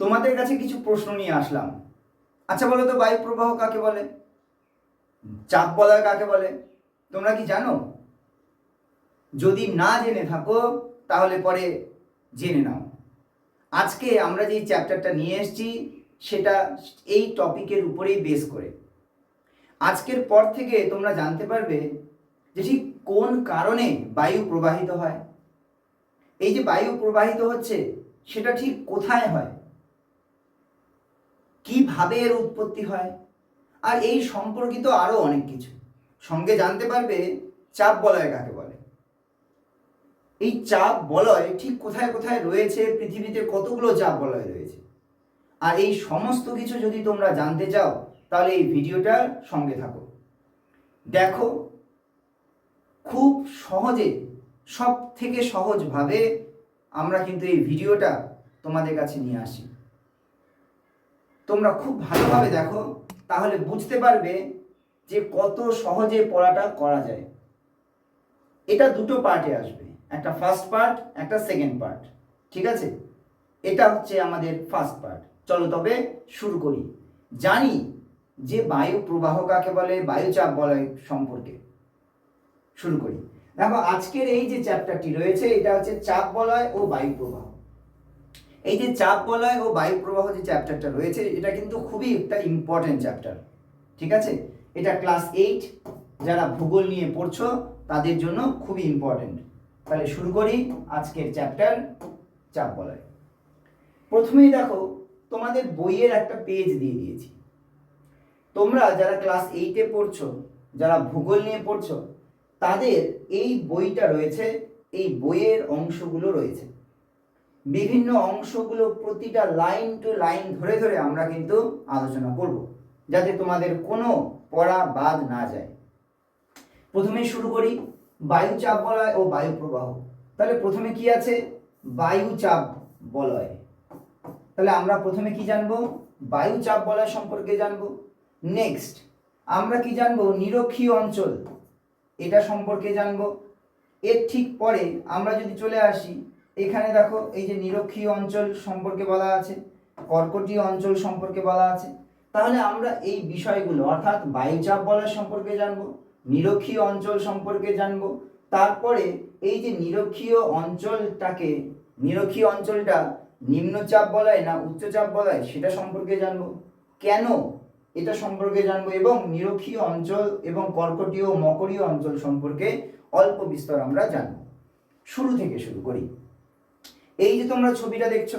তোমাদের কাছে কিছু প্রশ্ন নিয়ে আসলাম। আচ্ছা বলো তো, বায়ু প্রবাহ কাকে বলে, চাপ বলয় কাকে বলে? তোমরা কি জানো? যদি না জেনে থাকো তাহলে পরে জেনে নাও। আজকে আমরা যে চ্যাপ্টারটা নিয়ে এসেছি সেটা এই টপিকের উপরেই বেস করে। আজকের পর থেকে তোমরা জানতে পারবে যে ঠিক কোন কারণে বায়ু প্রবাহিত হয়। এই যে বায়ু প্রবাহিত হচ্ছে সেটা ঠিক কোথায় হয়, কিভাবে এর উৎপত্তি হয়, আর এই সম্পর্কিত আরো অনেক কিছু। সঙ্গে জানতে পারবে চাপ বলয় কাকে বলে, এই চাপ বলয় ঠিক কোথায় কোথায় রয়েছে, পৃথিবীতে কতগুলো চাপ বলয় রয়েছে। আর এই সমস্ত কিছু যদি তোমরা জানতে চাও তাহলে এই ভিডিওটার সঙ্গে থাকো। দেখো, খুব সহজে, সব থেকে সহজভাবে আমরা কিন্তু এই ভিডিওটা তোমাদের কাছে নিয়ে আসি। তোমরা খুব ভালোভাবে দেখো, তাহলে বুঝতে পারবে যে কত সহজে পড়াটা করা যায়। এটা দুটো পার্টে আসবে, একটা ফার্স্ট পার্ট, একটা সেকেন্ড পার্ট। ঠিক আছে, এটা হচ্ছে আমাদের ফার্স্ট পার্ট। চলো তবে শুরু করি। জানি যে বায়ু প্রবাহ কাকে বলে, বায়ু চাপ বলয় সম্পর্কে শুরু করি। দেখো, আজকের এই যে চ্যাপ্টারটি রয়েছে এটা হচ্ছে চাপ বলয় ও বায়ু প্রবাহ। এই যে চাপ বলয় ও বায়ু প্রবাহ যে চ্যাপ্টারটা রয়েছে এটা কিন্তু খুবই একটা ইম্পর্টেন্ট চ্যাপ্টার। ঠিক আছে, এটা ক্লাস 8 যারা ভূগোল নিয়ে পড়ছো তাদের জন্য খুবই ইম্পর্টেন্ট। তাহলে শুরু করি আজকের চ্যাপ্টার চাপ বলয়। প্রথমেই দেখো, তোমাদের বইয়ের একটা পেজ দিয়ে দিয়েছি। তোমরা যারা ক্লাস 8-এ পড়ছো, যারা ভূগোল নিয়ে পড়ছো, তাদের এই বইটা রয়েছে, এই বইয়ের অংশগুলো রয়েছে। বিভিন্ন অংশগুলো প্রতিটা লাইন টু লাইন ধরে ধরে আমরা কিন্তু আলোচনা করব, যাতে তোমাদের কোনো পড়া বাদ না যায়। প্রথমে শুরু করি বায়ু চাপ বলয় ও বায়ু প্রবাহ। তাহলে প্রথমে কি আছে? বায়ু চাপ বলয়। তাহলে আমরা প্রথমে কি জানবো? বায়ু চাপ বলয় সম্পর্কে জানবো। নেক্সট আমরা কি জানবো? নিরক্ষীয় অঞ্চল, এটা সম্পর্কে জানবো। এর ঠিক পরে আমরা যদি চলে আসি, এখানে দেখো এই যে নিরক্ষীয় অঞ্চল সম্পর্কে বলা আছে, কর্কটীয় অঞ্চল সম্পর্কে বলা আছে। তাহলে আমরা এই বিষয়গুলো অর্থাৎ বায়ুচাপ বলয় সম্পর্কে জানবো, নিরক্ষীয় অঞ্চল সম্পর্কে জানবো। তারপরে এই যে নিরক্ষীয় অঞ্চলটা নিম্নচাপ বলয় না উচ্চচাপ বলয় সেটা সম্পর্কে জানবো, কেন এটা সম্পর্কে জানবো, এবং নিরক্ষীয় অঞ্চল এবং কর্কটীয় মকরীয় অঞ্চল সম্পর্কে অল্প বিস্তর আমরা জানবো। শুরু থেকে শুরু করি। এই যে তোমরা ছবিটা দেখছো,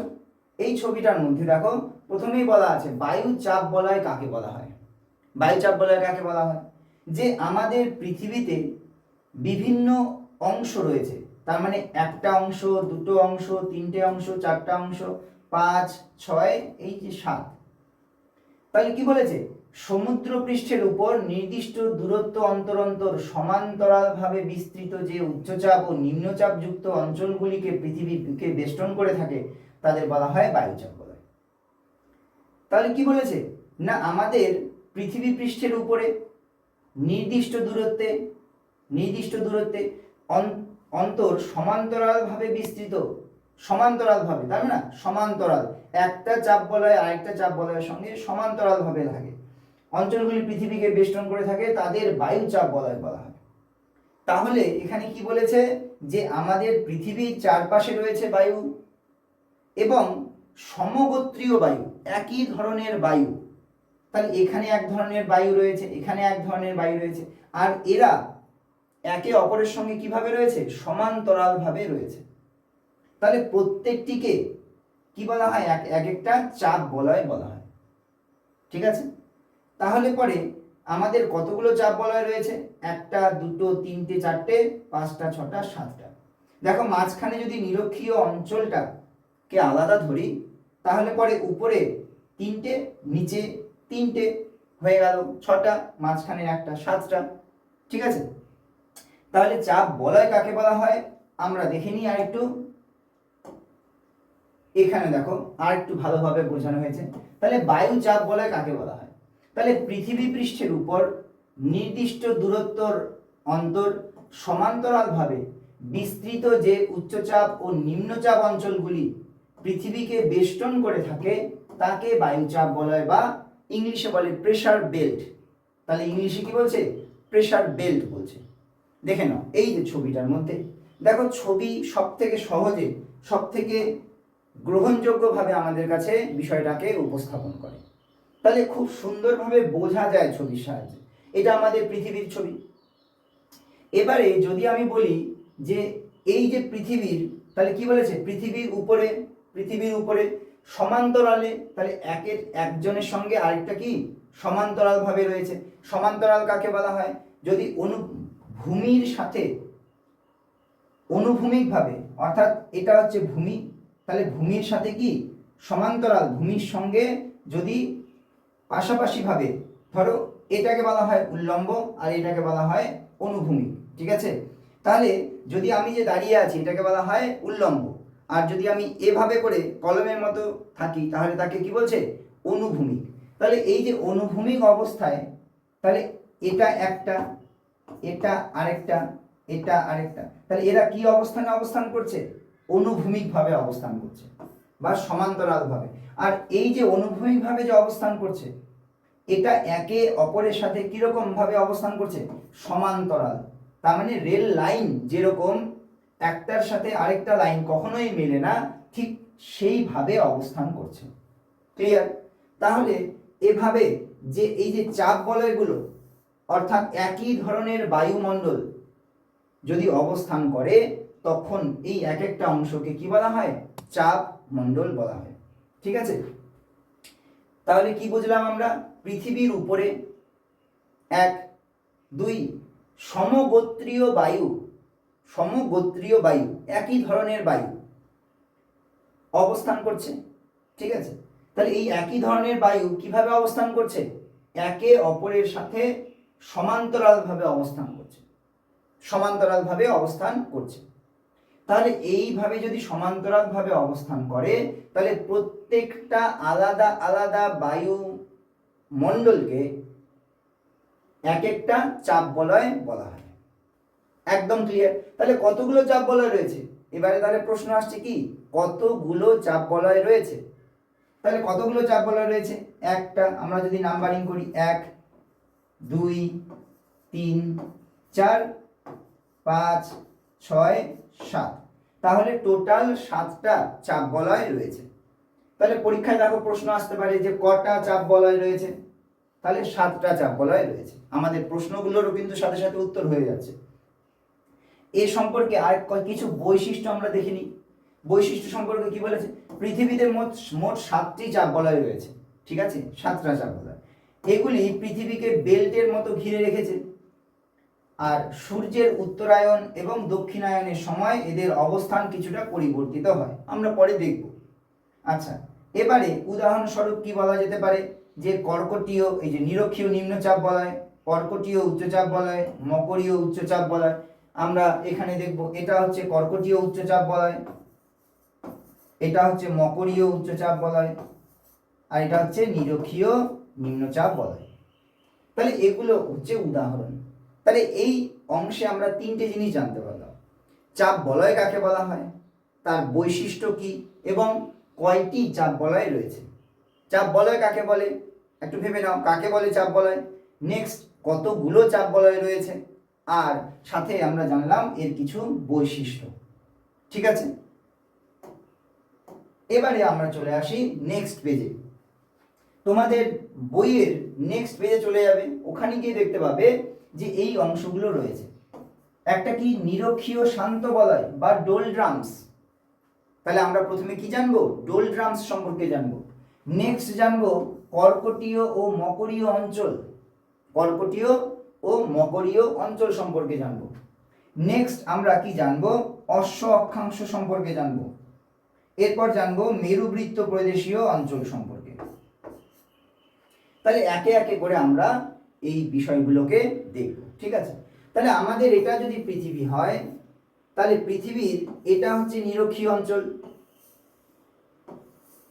এই ছবিটার মধ্যে দেখো প্রথমেই বলা আছে বায়ু চাপ বলয় কাকে বলা হয়। বায়ু চাপ বলয় কাকে বলা হয়? যে আমাদের পৃথিবীতে বিভিন্ন অংশ রয়েছে, তার মানে একটা অংশ, দুটো অংশ, তিনটে অংশ, চারটা অংশ, 5, 6, এই যে 7। তাহলে কি বলেছে? সমুদ্র পৃষ্ঠের উপর নির্দিষ্ট দূরত্ব অন্তর অন্তর সমান্তরালভাবে বিস্তৃত যে উচ্চচাপ ও নিম্নচাপ যুক্ত অঞ্চলগুলিকে পৃথিবীকে বেষ্টন করে থাকে তাদের বলা হয় বায়ুচাপ বলয়। তাহলে কি বলেছে? না আমাদের পৃথিবী পৃষ্ঠের উপরে নির্দিষ্ট দূরত্বে অন্তর সমান্তরালভাবে বিস্তৃত, সমান্তরালভাবে, তাই না? সমান্তরাল, একটা চাপ বলয় আরেকটা চাপ বলয়ের সঙ্গে সমান্তরালভাবে থাকে, অঞ্চলগুলি পৃথিবীকে বেষ্টন করে থাকে, তাদের বায়ু চাপ বলয় বলা হয়। তাহলে এখানে কি বলেছে? যে আমাদের পৃথিবীর চারপাশে রয়েছে বায়ু এবং সমগোত্রীয় বায়ু, একই ধরনের বায়ু। তাহলে এখানে এক ধরনের বায়ু রয়েছে, এখানে এক ধরনের বায়ু রয়েছে, আর এরা একে অপরের সঙ্গে কিভাবে রয়েছে? সমান্তরালভাবে রয়েছে। তাহলে প্রত্যেকটিকে কি বলা হয়? এক একটা চাপ বলয় বলা হয়। ঠিক আছে, তাহলে পরে আমাদের কতগুলো চাপ বলয় রয়েছে? একটা, দুটো, তিনটে, চারটে, 5টা, 6টা, 7টা। দেখো মাঝখানে যদি নিরক্ষীয় অঞ্চলটাকে আলাদা ধরি তাহলে পরে উপরে 3টে, নিচে 3টে, হয়ে গেল 6টা, মাঝখানে একটা, 7টা। ঠিক আছে, তাহলে চাপ বলয় কাকে বলা হয় আমরা দেখে নিই আরেকটু। এখানে দেখো আর একটু ভালোভাবে বোঝানো হয়েছে। তাহলে বায়ু চাপ বলয় কাকে বলা হয়? তাহলে পৃথিবী পৃষ্ঠের উপর নির্দিষ্ট দূরত্বর অন্তর সমান্তরালভাবে বিস্তৃত যে উচ্চচাপ ও নিম্নচাপ অঞ্চলগুলি পৃথিবীকে বেষ্টন করে থাকে তাকে বায়ুচাপ বলয়, বা ইংলিশে বলে প্রেসার বেল্ট। তাহলে ইংলিশে কি বলছে? প্রেসার বেল্ট বলছে। দেখে নাও এই যে ছবিটার মধ্যে, দেখো ছবি সব থেকে সহজে, সব থেকে গ্রহণযোগ্যভাবে আমাদের কাছে বিষয়টাকে উপস্থাপন করে। তাহলে খুব সুন্দরভাবে বোঝা যায় ছবির সাহায্যে। এটা আমাদের পৃথিবীর ছবি। এবারে যদি আমি বলি যে এই যে পৃথিবীর, তাহলে কি বলেছে? পৃথিবীর উপরে সমান্তরালে, তাহলে একজনের সঙ্গে আরেকটা কি সমান্তরাল ভাবে রয়েছে। সমান্তরাল কাকে বলা হয়? যদি ভূমির সাথে অনুভূমিকভাবে, অর্থাৎ এটা হচ্ছে ভূমি, তাহলে ভূমির সাথে কি সমান্তরাল, ভূমির সঙ্গে যদি পাশাপাশি ভাবে, ধরো এটাকে বলা হয় উল্লম্ব আর এটাকে বলা হয় অনুভূমিক, ঠিক আছে? তাহলে যদি আমি যে দাঁড়িয়ে আছি এটাকে বলা হয় উল্লম্ব, আর যদি আমি এভাবে করে কলমের মতো থাকি তাহলে তাকে কি বলছে? অনুভূমিক। তাহলে এই যে অনুভূমিক অবস্থায়, তাহলে এটা একটা, এটা আরেকটা, এটা আরেকটা, তাহলে এরা কি অবস্থানে অবস্থান করছে? অনুভূমিকভাবে অবস্থান করছে বা সমান্তরালভাবে। আর এই যে অনুভূমিকভাবে যে অবস্থান করছে, এটা একে অপরের সাথে কিরকম ভাবে অবস্থান করছে? সমান্তরাল। তার মানে রেল লাইন যেরকম একটার সাথে আরেকটা লাইন কখনোই মেলে না, ঠিক সেইভাবে অবস্থান করছে। ক্লিয়ার? তাহলে এভাবে যে এই যে চাপ বলয়গুলো, অর্থাৎ একই ধরনের বায়ুমণ্ডল যদি অবস্থান করে, তখন এই এক একটা অংশকে কি বলা হয়? চাপ মণ্ডল বলা হয়। ঠিক আছে? তাহলে কি বুঝলাম আমরা? পৃথিবীর উপরে 1, 2 সমগোত্রীয় বায়ু, একই ধরনের বায়ু অবস্থান করছে। ঠিক আছে? তাহলে এই একই ধরনের বায়ু কিভাবে অবস্থান করছে? একে অপরের সাথে সমান্তরালভাবে অবস্থান করছে। তাহলে এইভাবে যদি সমান্তরালভাবে অবস্থান করে, তাহলে প্রত্যেকটা আলাদা আলাদা বায়ু মণ্ডলকে এক একটা চাপ বলয় বলা হয়। একদম ক্লিয়ার? তাহলে কতগুলো চাপ বলয় রয়েছে? এবারে তাহলে প্রশ্ন আসছে কি, কতগুলো চাপ বলয় রয়েছে? তাহলে কতগুলো চাপ বলয় রয়েছে? একটা, আমরা যদি নাম্বারিং করি 1, 2, 3, 4, 5, 6, 7, তাহলে টোটাল 7টা চাপ বলয় রয়েছে। তাহলে পরীক্ষায় দেখো প্রশ্ন আসতে পারে যে কটা চাপ বলয় রয়েছে? তাহলে 7টা চাপ বলয় রয়েছে। আমাদের প্রশ্নগুলোরও কিন্তু সাথে সাথে উত্তর হয়ে যাচ্ছে। এ সম্পর্কে আর কিছু বৈশিষ্ট্য আমরা দেখে নিই। বৈশিষ্ট্য সম্পর্কে কি বলেছে? পৃথিবীতে মোট 7টি চাপ বলয় রয়েছে। ঠিক আছে? 7টা চাপ বলয়। এগুলি পৃথিবীকে বেল্টের মতো ঘিরে রেখেছে, আর সূর্যের উত্তরায়ণ এবং দক্ষিণায়নের সময় এদের অবস্থান কিছুটা পরিবর্তিত হয়, আমরা পরে দেখব। আচ্ছা, এবারে উদাহরণস্বরূপ কি বলা যেতে পারে? যে কর্কটীয়, এই যে নিরক্ষীয় নিম্নচাপ বলয়, কর্কটীয় উচ্চচাপ বলয়, মকরীয় উচ্চচাপ বলয়। আমরা এখানে দেখব এটা হচ্ছে কর্কটীয় উচ্চচাপ বলয়, এটা হচ্ছে মকরীয় উচ্চচাপ বলয়, আর এটা হচ্ছে নিরক্ষীয় নিম্নচাপ বলয়। তাহলে এগুলো হচ্ছে উদাহরণ। তাহলে এই অংশে আমরা 3টে জিনিস জানতে পারলাম। চাপ বলয় কাকে বলা হয়, তার বৈশিষ্ট্য কি, এবং কয়টি চাপ বলয় রয়েছে। চাপ বলয় কাকে বলে একটু ভেবে নাও, কাকে বলে চাপ বলয়। নেক্সট, কতগুলো চাপ বলয় রয়েছে, আর সাথে আমরা জানলাম এর কিছু বৈশিষ্ট্য। ঠিক আছে? এবারে আমরা চলে আসি নেক্সট পেজে। তোমাদের বইয়ের নেক্সট পেজে চলে যাবে, ওখানে গিয়ে দেখতে পাবে যে এই অংশগুলো রয়েছে। একটা কি নিরক্ষীয় শান্ত বলয় বা ডোলড্রামস। তাহলে আমরা প্রথমে কি জানবো? ডোলড্রামস সম্পর্কে জানবো। নেক্সট জানবো কর্কটীয় ও মকরীয় অঞ্চল সম্পর্কে জানবো। নেক্সট আমরা কি জানবো? অশ্ব অক্ষাংশ সম্পর্কে জানবো। এরপর জানবো মেরুবৃত্ত প্রদেশীয় অঞ্চল সম্পর্কে। তাহলে একে একে করে আমরা এই বিষয়গুলোকে দেখব। ঠিক আছে? তাহলে আমাদের এটা যদি পৃথিবী হয়, তাহলে পৃথিবীর এটা হচ্ছে নিরক্ষীয় অঞ্চল,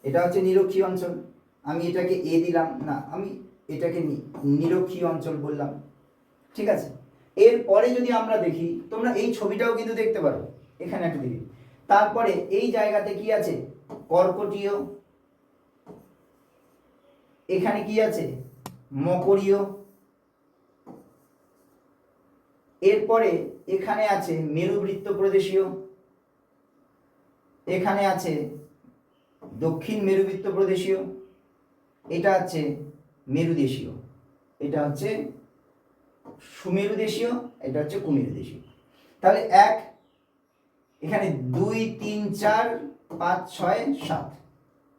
এটা হচ্ছে নিরক্ষীয় অঞ্চল। আমি এটাকে এ দিলাম না, আমি এটাকে নিরক্ষীয় অঞ্চল বললাম। ঠিক আছে? এরপরে যদি আমরা দেখি, তোমরা এই ছবিটাও কিন্তু দেখতে পারো, এখানে একটা দেখি। তারপরে এই জায়গাতে কি আছে? কর্কটীয়, এখানে কি আছে মকরীয়, এরপরে এখানে আছে মেরুবৃত্ত প্রদেশীয়, এখানে আছে দক্ষিণ মেরুবৃত্ত প্রদেশীয়, এটা হচ্ছে মেরুদেশীয়, এটা হচ্ছে সুমেরুদেশীয়, এটা হচ্ছে কুমেরুদেশীয়। তাহলে এক, এখানে 2 3 4 5 6 7,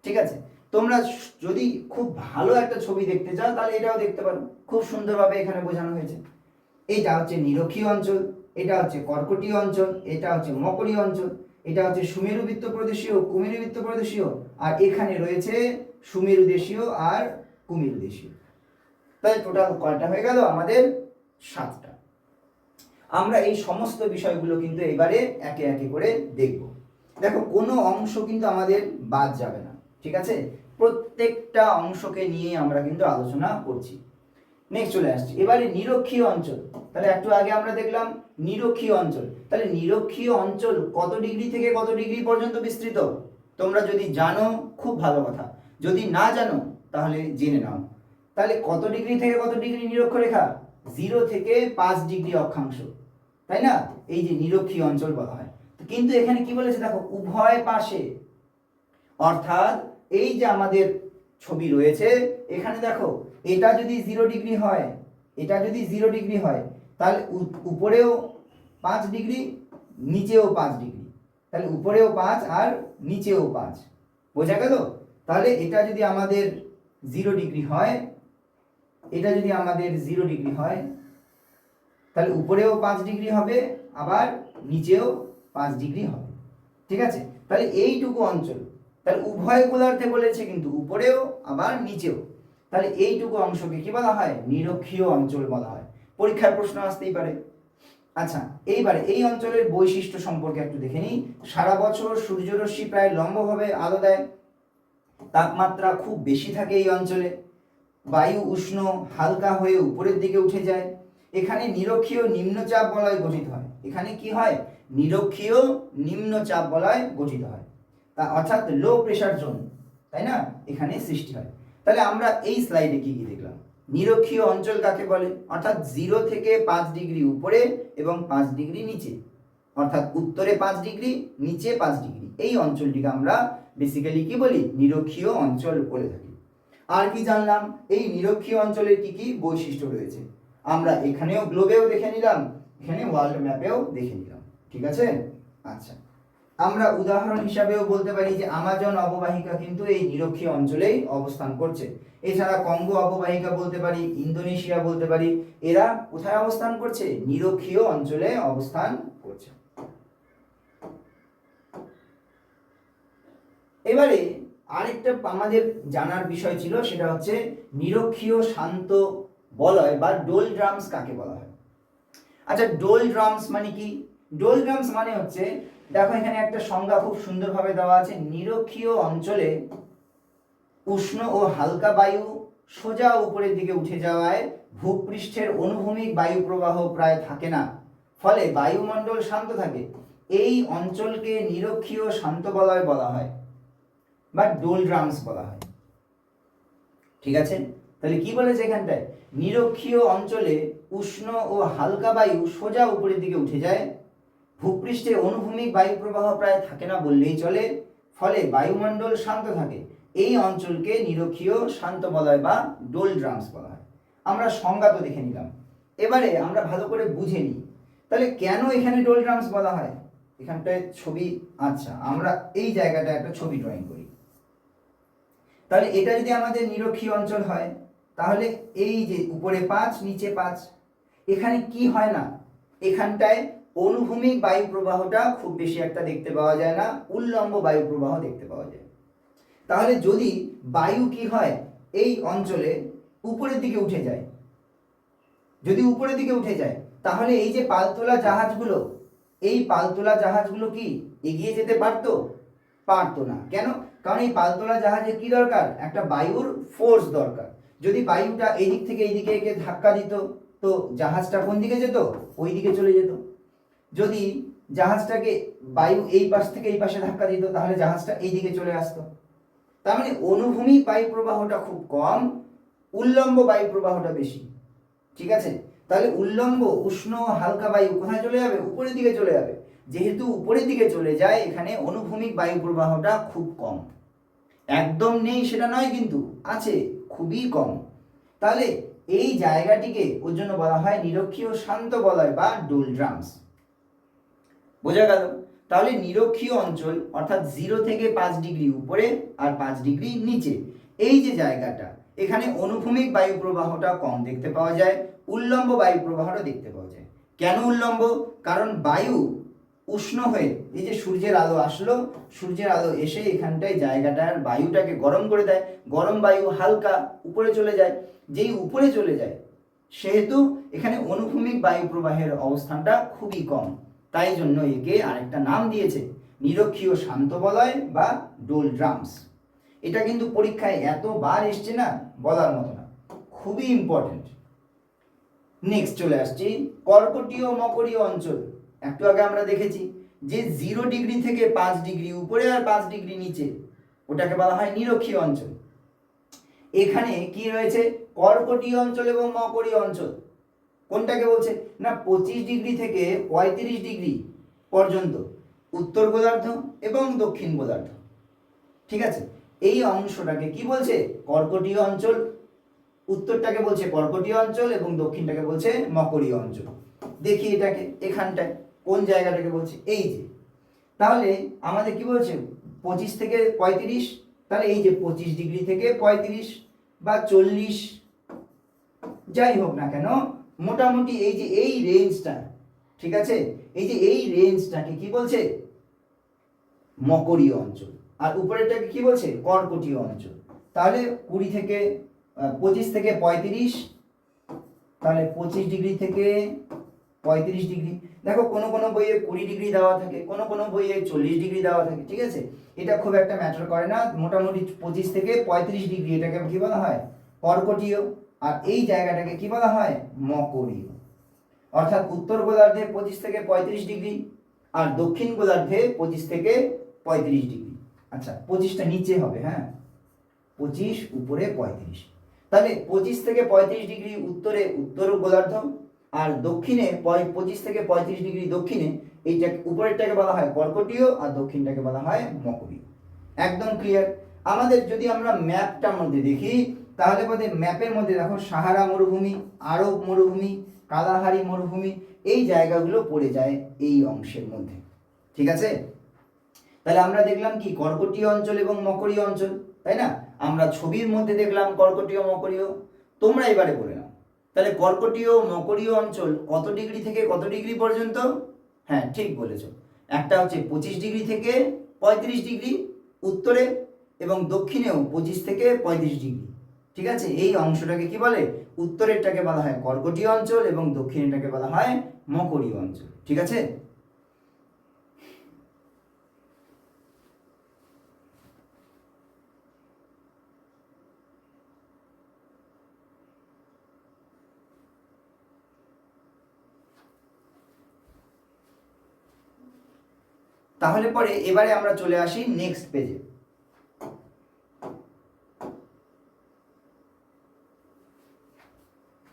ঠিক আছে। তোমরা যদি খুব ভালো একটা ছবি দেখতে চাও তাহলে এটাও দেখতে পারো, খুব সুন্দরভাবে এখানে বোঝানো হয়েছে। এটা হচ্ছে নিরক্ষীয় অঞ্চল, এটা হচ্ছে কর্কটীয় অঞ্চল, এটা হচ্ছে মকরীয় অঞ্চল, এটা হচ্ছে সুমেরুবৃত্ত প্রদেশীয়, কুমেরুবৃত্ত প্রদেশীয়, আর এখানে রয়েছে সুমেরুদেশীয় আর কুমেরুদেশীয়। তাহলে টোটাল কয়টা হয়ে গেল আমাদের? 7টা। আমরা এই সমস্ত বিষয়গুলো কিন্তু এবারে একে একে করে দেখব। দেখো কোনো অংশ কিন্তু আমাদের বাদ যাবে না, ঠিক আছে? প্রত্যেকটা অংশকে নিয়ে আমরা কিন্তু আলোচনা করছি। নেক্সট চলে আসছি এবারে নিরক্ষীয় অঞ্চল। তাহলে একটু আগে আমরা দেখলাম নিরক্ষীয় অঞ্চল। তাহলে নিরক্ষীয় অঞ্চল কত ডিগ্রি থেকে কত ডিগ্রি পর্যন্ত বিস্তৃত? তোমরা যদি জানো খুব ভালো কথা, যদি না জানো তাহলে জেনে নাও। তাহলে কত ডিগ্রি থেকে কত ডিগ্রি নিরক্ষরেখা? 0 থেকে 5 ডিগ্রি অক্ষাংশ, তাই না? এই যে নিরক্ষীয় অঞ্চল বলা হয়। কিন্তু এখানে কি বলেছে দেখো, উভয় পাশে, অর্থাৎ এই যে আমাদের ছবি রয়েছে এখানে দেখো, এটা যদি 0 ডিগ্রি হয়, এটা যদি 0 ডিগ্রি হয়, তাহলে উপরেও 5 ডিগ্রি, নিচেও 5 ডিগ্রি, তাহলে উপরেও 5 আর নিচেও 5, বোঝা গেল? তাহলে এটা যদি আমাদের 0 ডিগ্রি হয়, এটা যদি আমাদের 0 ডিগ্রি হয়, তাহলে উপরেও 5 ডিগ্রি হবে, আবার নিচেও 5 ডিগ্রি হবে, ঠিক আছে? তাহলে এইটুকু অঞ্চল, তাহলে উভয় গোলার্ধে বলেছে কিন্তু উপরেও আবার নিচেও, তাহলে এইটুকু অংশকে কি বলা হয়? নিরক্ষীয় অঞ্চল বলা হয়। পরীক্ষার প্রশ্ন আসতেই পারে। আচ্ছা, এইবারে এই অঞ্চলের বৈশিষ্ট্য সম্পর্কে একটু দেখে নিই। সারা বছর সূর্যরশ্মি প্রায় লম্বভাবে আলো দেয়, তাপমাত্রা খুব বেশি থাকে এই অঞ্চলে, বায়ু উষ্ণ হালকা হয়ে উপরের দিকে উঠে যায়, এখানে নিরক্ষীয় নিম্নচাপ বলয় গঠিত হয়। এখানে কি হয়? নিরক্ষীয় নিম্নচাপ বলয় গঠিত হয়, তা অর্থাৎ লো প্রেসার জোন, তাই না? এখানে সৃষ্টি হয়। তাহলে আমরা এই স্লাইডে কি কি দেখলাম? নিরক্ষীয় অঞ্চল কাকে বলে? অর্থাৎ 0 থেকে 5 ডিগ্রি উপরে এবং 5 ডিগ্রি নিচে, অর্থাৎ উত্তরে 5 ডিগ্রি, নিচে 5 ডিগ্রি, এই অঞ্চলটিকে আমরা বেসিক্যালি কি বলি? নিরক্ষীয় অঞ্চল বলে থাকি। আর কি জানলাম? এই নিরক্ষীয় অঞ্চলের কি কি বৈশিষ্ট্য রয়েছে আমরা এখানেও গ্লোবেও দেখে নিলাম, এখানে ওয়ার্ল্ড ম্যাপেও দেখে নিলাম, ঠিক আছে? আচ্ছা, আমরা উদাহরণ হিসাবেও বলতে পারি যে আমাজন অববাহিকা কিন্তু এই নিরক্ষীয় অঞ্চলেই অবস্থান করছে। এছাড়া কঙ্গো অববাহিকা বলতে পারি, ইন্দোনেশিয়া বলতে পারি, এরা কোথায় অবস্থান করছে? নিরক্ষীয় অঞ্চলে অবস্থান করছে। এবারে আরেকটা আমাদের জানার বিষয় ছিল, সেটা হচ্ছে নিরক্ষীয় শান্ত বলয় বা ডোল ড্রামস কাকে বলা হয়? আচ্ছা, ডোল ড্রামস মানে কি? ডোল ড্রামস মানে হচ্ছে, দেখো এখানে একটা সংজ্ঞা খুব সুন্দরভাবে দেওয়া আছে, নিরক্ষীয় অঞ্চলে উষ্ণ ও হালকা বায়ু সোজা উপরের দিকে উঠে যাওয়ায় ভূপৃষ্ঠের অনুভূমিক বায়ু প্রবাহ প্রায় থাকে না, ফলে বায়ুমণ্ডল শান্ত থাকে। এই অঞ্চলকে নিরক্ষীয় শান্ত বলয় বলা হয় বা ডোল ড্রামস বলা হয়, ঠিক আছে? তাহলে কি বলেছে এখানটায়? নিরক্ষীয় অঞ্চলে উষ্ণ ও হালকা বায়ু সোজা উপরের দিকে উঠে যায়, ভূপৃষ্ঠে অনুভূমিক বায়ু প্রবাহ প্রায় থাকে না বললেই চলে, ফলে বায়ুমণ্ডল শান্ত থাকে। এই অঞ্চলকে নিরক্ষীয় শান্ত বলয় বা ডোল ড্রামস বলা হয়। আমরা সংজ্ঞা তো দেখে নিলাম, এবারে আমরা ভালো করে বুঝে নিই তাহলে কেন এখানে ডোল ড্রামস বলা হয়। এখানটায় ছবি, আচ্ছা আমরা এই জায়গাটা একটা ছবি ড্রয়িং করি। তাহলে এটা যদি আমাদের নিরক্ষীয় অঞ্চল হয়, তাহলে এই যে উপরে 5 নিচে 5, এখানে কি হয় না, এখানটায় অনুভূমিক বায়ু প্রবাহটা খুব বেশি একটা দেখতে পাওয়া যায় না, উল্লম্ব বায়ু প্রবাহ দেখতে পাওয়া যায়। তাহলে যদি বায়ু কি হয় এই অঞ্চলে উপরের দিকে উঠে যায়, যদি উপরের দিকে উঠে যায়, তাহলে এই যে পালতোলা জাহাজগুলো, এই পালতোলা জাহাজগুলো কি এগিয়ে যেতে পারতো? পারতো না। কেন? কারণ এই পালতোলা জাহাজে কি দরকার? একটা বায়ুর ফোর্স দরকার। যদি বায়ুটা এই দিক থেকে এই দিকে একে ধাক্কা দিত, তো জাহাজটা কোন দিকে যেত? ওই দিকে চলে যেত। যদি জাহাজটাকে বায়ু এই পাশ থেকে এই পাশে ধাক্কা দিত, তাহলে জাহাজটা এই দিকে চলে আসতো। তার মানে অনুভূমিক বায়ু প্রবাহটা খুব কম, উল্লম্ব বায়ু প্রবাহটা বেশি। ঠিক আছে, তাহলে উল্লম্ব উষ্ণ হালকা বায়ু কোথায় চলে যাবে? উপরের দিকে চলে যাবে। যেহেতু উপরের দিকে চলে যায়, এখানে অনুভূমিক বায়ু প্রবাহটা খুব কম। একদম নেই সেটা নয়, কিন্তু আছে, খুবই কম। তাহলে এই জায়গাটিকে ওর জন্য বলা হয় নিরক্ষীয় শান্ত বলয় বা ডোলড্রামস। বোঝা গেল? তাহলে নিরক্ষীয় অঞ্চল অর্থাৎ 0 থেকে 5 ডিগ্রি উপরে আর 5 ডিগ্রি নিচে, এই যে জায়গাটা, এখানে অনুভূমিক বায়ু প্রবাহটা কম দেখতে পাওয়া যায়, উল্লম্ব বায়ু প্রবাহটা দেখতে পাওয়া যায়। কেন উল্লম্ব? কারণ বায়ু উষ্ণ হয়ে, এই যে সূর্যের আলো আসলো, সূর্যের আলো এসে এখানটায় জায়গাটার বায়ুটাকে গরম করে দেয়, গরম বায়ু হালকা উপরে চলে যায়। যেই উপরে চলে যায়, সেহেতু এখানে অনুভূমিক বায়ু প্রবাহের অবস্থানটা খুবই কম। তাই জন্য একে আরেকটা নাম দিয়েছে নিরক্ষীয় শান্ত বলয় বা ডোলড্রামস। এটা কিন্তু পরীক্ষায় এতবার এসছে না, বলার মতো না, খুবই ইম্পর্টেন্ট। নেক্সট চলে আসছি কর্কটীয় মকরীয় অঞ্চল। একটু আগে আমরা দেখেছি যে 0 ডিগ্রি থেকে 5 ডিগ্রি উপরে আর 5 ডিগ্রি নিচে, ওটাকে বলা হয় নিরক্ষীয় অঞ্চল। এখানে কি রয়েছে? কর্কটীয় অঞ্চল এবং মকরীয় অঞ্চল। কোনটাকে বলছে না 25 ডিগ্রি থেকে 35 ডিগ্রি পর্যন্ত উত্তর গোলার্ধ এবং দক্ষিণ গোলার্ধ। ঠিক আছে, এই অংশটাকে কি বলছে? কর্কটীয় অঞ্চল। উত্তরটাকে বলছে কর্কটীয় অঞ্চল এবং দক্ষিণটাকে বলছে মকরীয় অঞ্চল। দেখি এটাকে, এখানটায় কোন জায়গাটাকে বলছে? এই যে, তাহলে আমাদের কি বলছে 25 থেকে 35, তাহলে এই যে 25 ডিগ্রি থেকে 35 বা 40, যাই হোক না কেন, মোটামুটি এই যে এই রেঞ্জটা, ঠিক আছে, এই যে এই রেঞ্জটাকে কি বলছে? মকরীয় অঞ্চল। আর উপরেরটাকে কি বলছে? কর্কটীয় অঞ্চল। তাহলে 20 থেকে 25 থেকে 35, তাহলে 25 ডিগ্রি থেকে 35 ডিগ্রি। দেখো কোনো কোনো বইয়ে 20 ডিগ্রি দেওয়া থাকে, কোনো কোনো বইয়ে 40 ডিগ্রি দেওয়া থাকে। ঠিক আছে, এটা খুব একটা ম্যাটার করে না, মোটামুটি 25 থেকে 35 ডিগ্রি এটাকে কি বলা হয়? কর্কটীয়। আর এই জায়গাটাকে কি বলা হয়? মকরীয়। অর্থাৎ উত্তর গোলার্ধে 25 থেকে 35 ডিগ্রি আর দক্ষিণ গোলার্ধে 25 থেকে 35 ডিগ্রি। আচ্ছা, 25টা নিচে হবে, হ্যাঁ, 25 উপরে 35। তাহলে 25 থেকে 35 ডিগ্রি উত্তরে উত্তর গোলার্ধ আর দক্ষিণে 25 থেকে 35 ডিগ্রি দক্ষিণে, এইটা উপরেরটাকে বলা হয় কর্কটীয় আর দক্ষিণটাকে বলা হয় মকরীয়। একদম ক্লিয়ার? আমাদের যদি আমরা ম্যাপটার মধ্যে দেখি, তাহলে বোধহয় ম্যাপের মধ্যে দেখো সাহারা মরুভূমি, আরব মরুভূমি, কালাহারি মরুভূমি, এই জায়গাগুলো পড়ে যায় এই অংশের মধ্যে। ঠিক আছে, তাহলে আমরা দেখলাম কি কর্কটীয় অঞ্চল এবং মকরীয় অঞ্চল, তাই না? আমরা ছবির মধ্যে দেখলাম কর্কটীয় মকরীয়। তোমরা এবারে বলে নাও, তাহলে কর্কটীয় মকরীয় অঞ্চল কত ডিগ্রি থেকে কত ডিগ্রি পর্যন্ত? হ্যাঁ, ঠিক বলেছো, একটা হচ্ছে 25 ডিগ্রি থেকে 35 ডিগ্রি উত্তরে এবং দক্ষিণেও 25 থেকে 35 ডিগ্রি। ঠিক আছে, এই অংশটাকে কি বলে? উত্তরেরটাকে বলা হয় কর্কটীয় অঞ্চল এবং দক্ষিণেরটাকে বলা হয় মকরীয় অঞ্চল। ঠিক আছে, তাহলে পরে এবারে আমরা চলে আসি নেক্সট পেজে।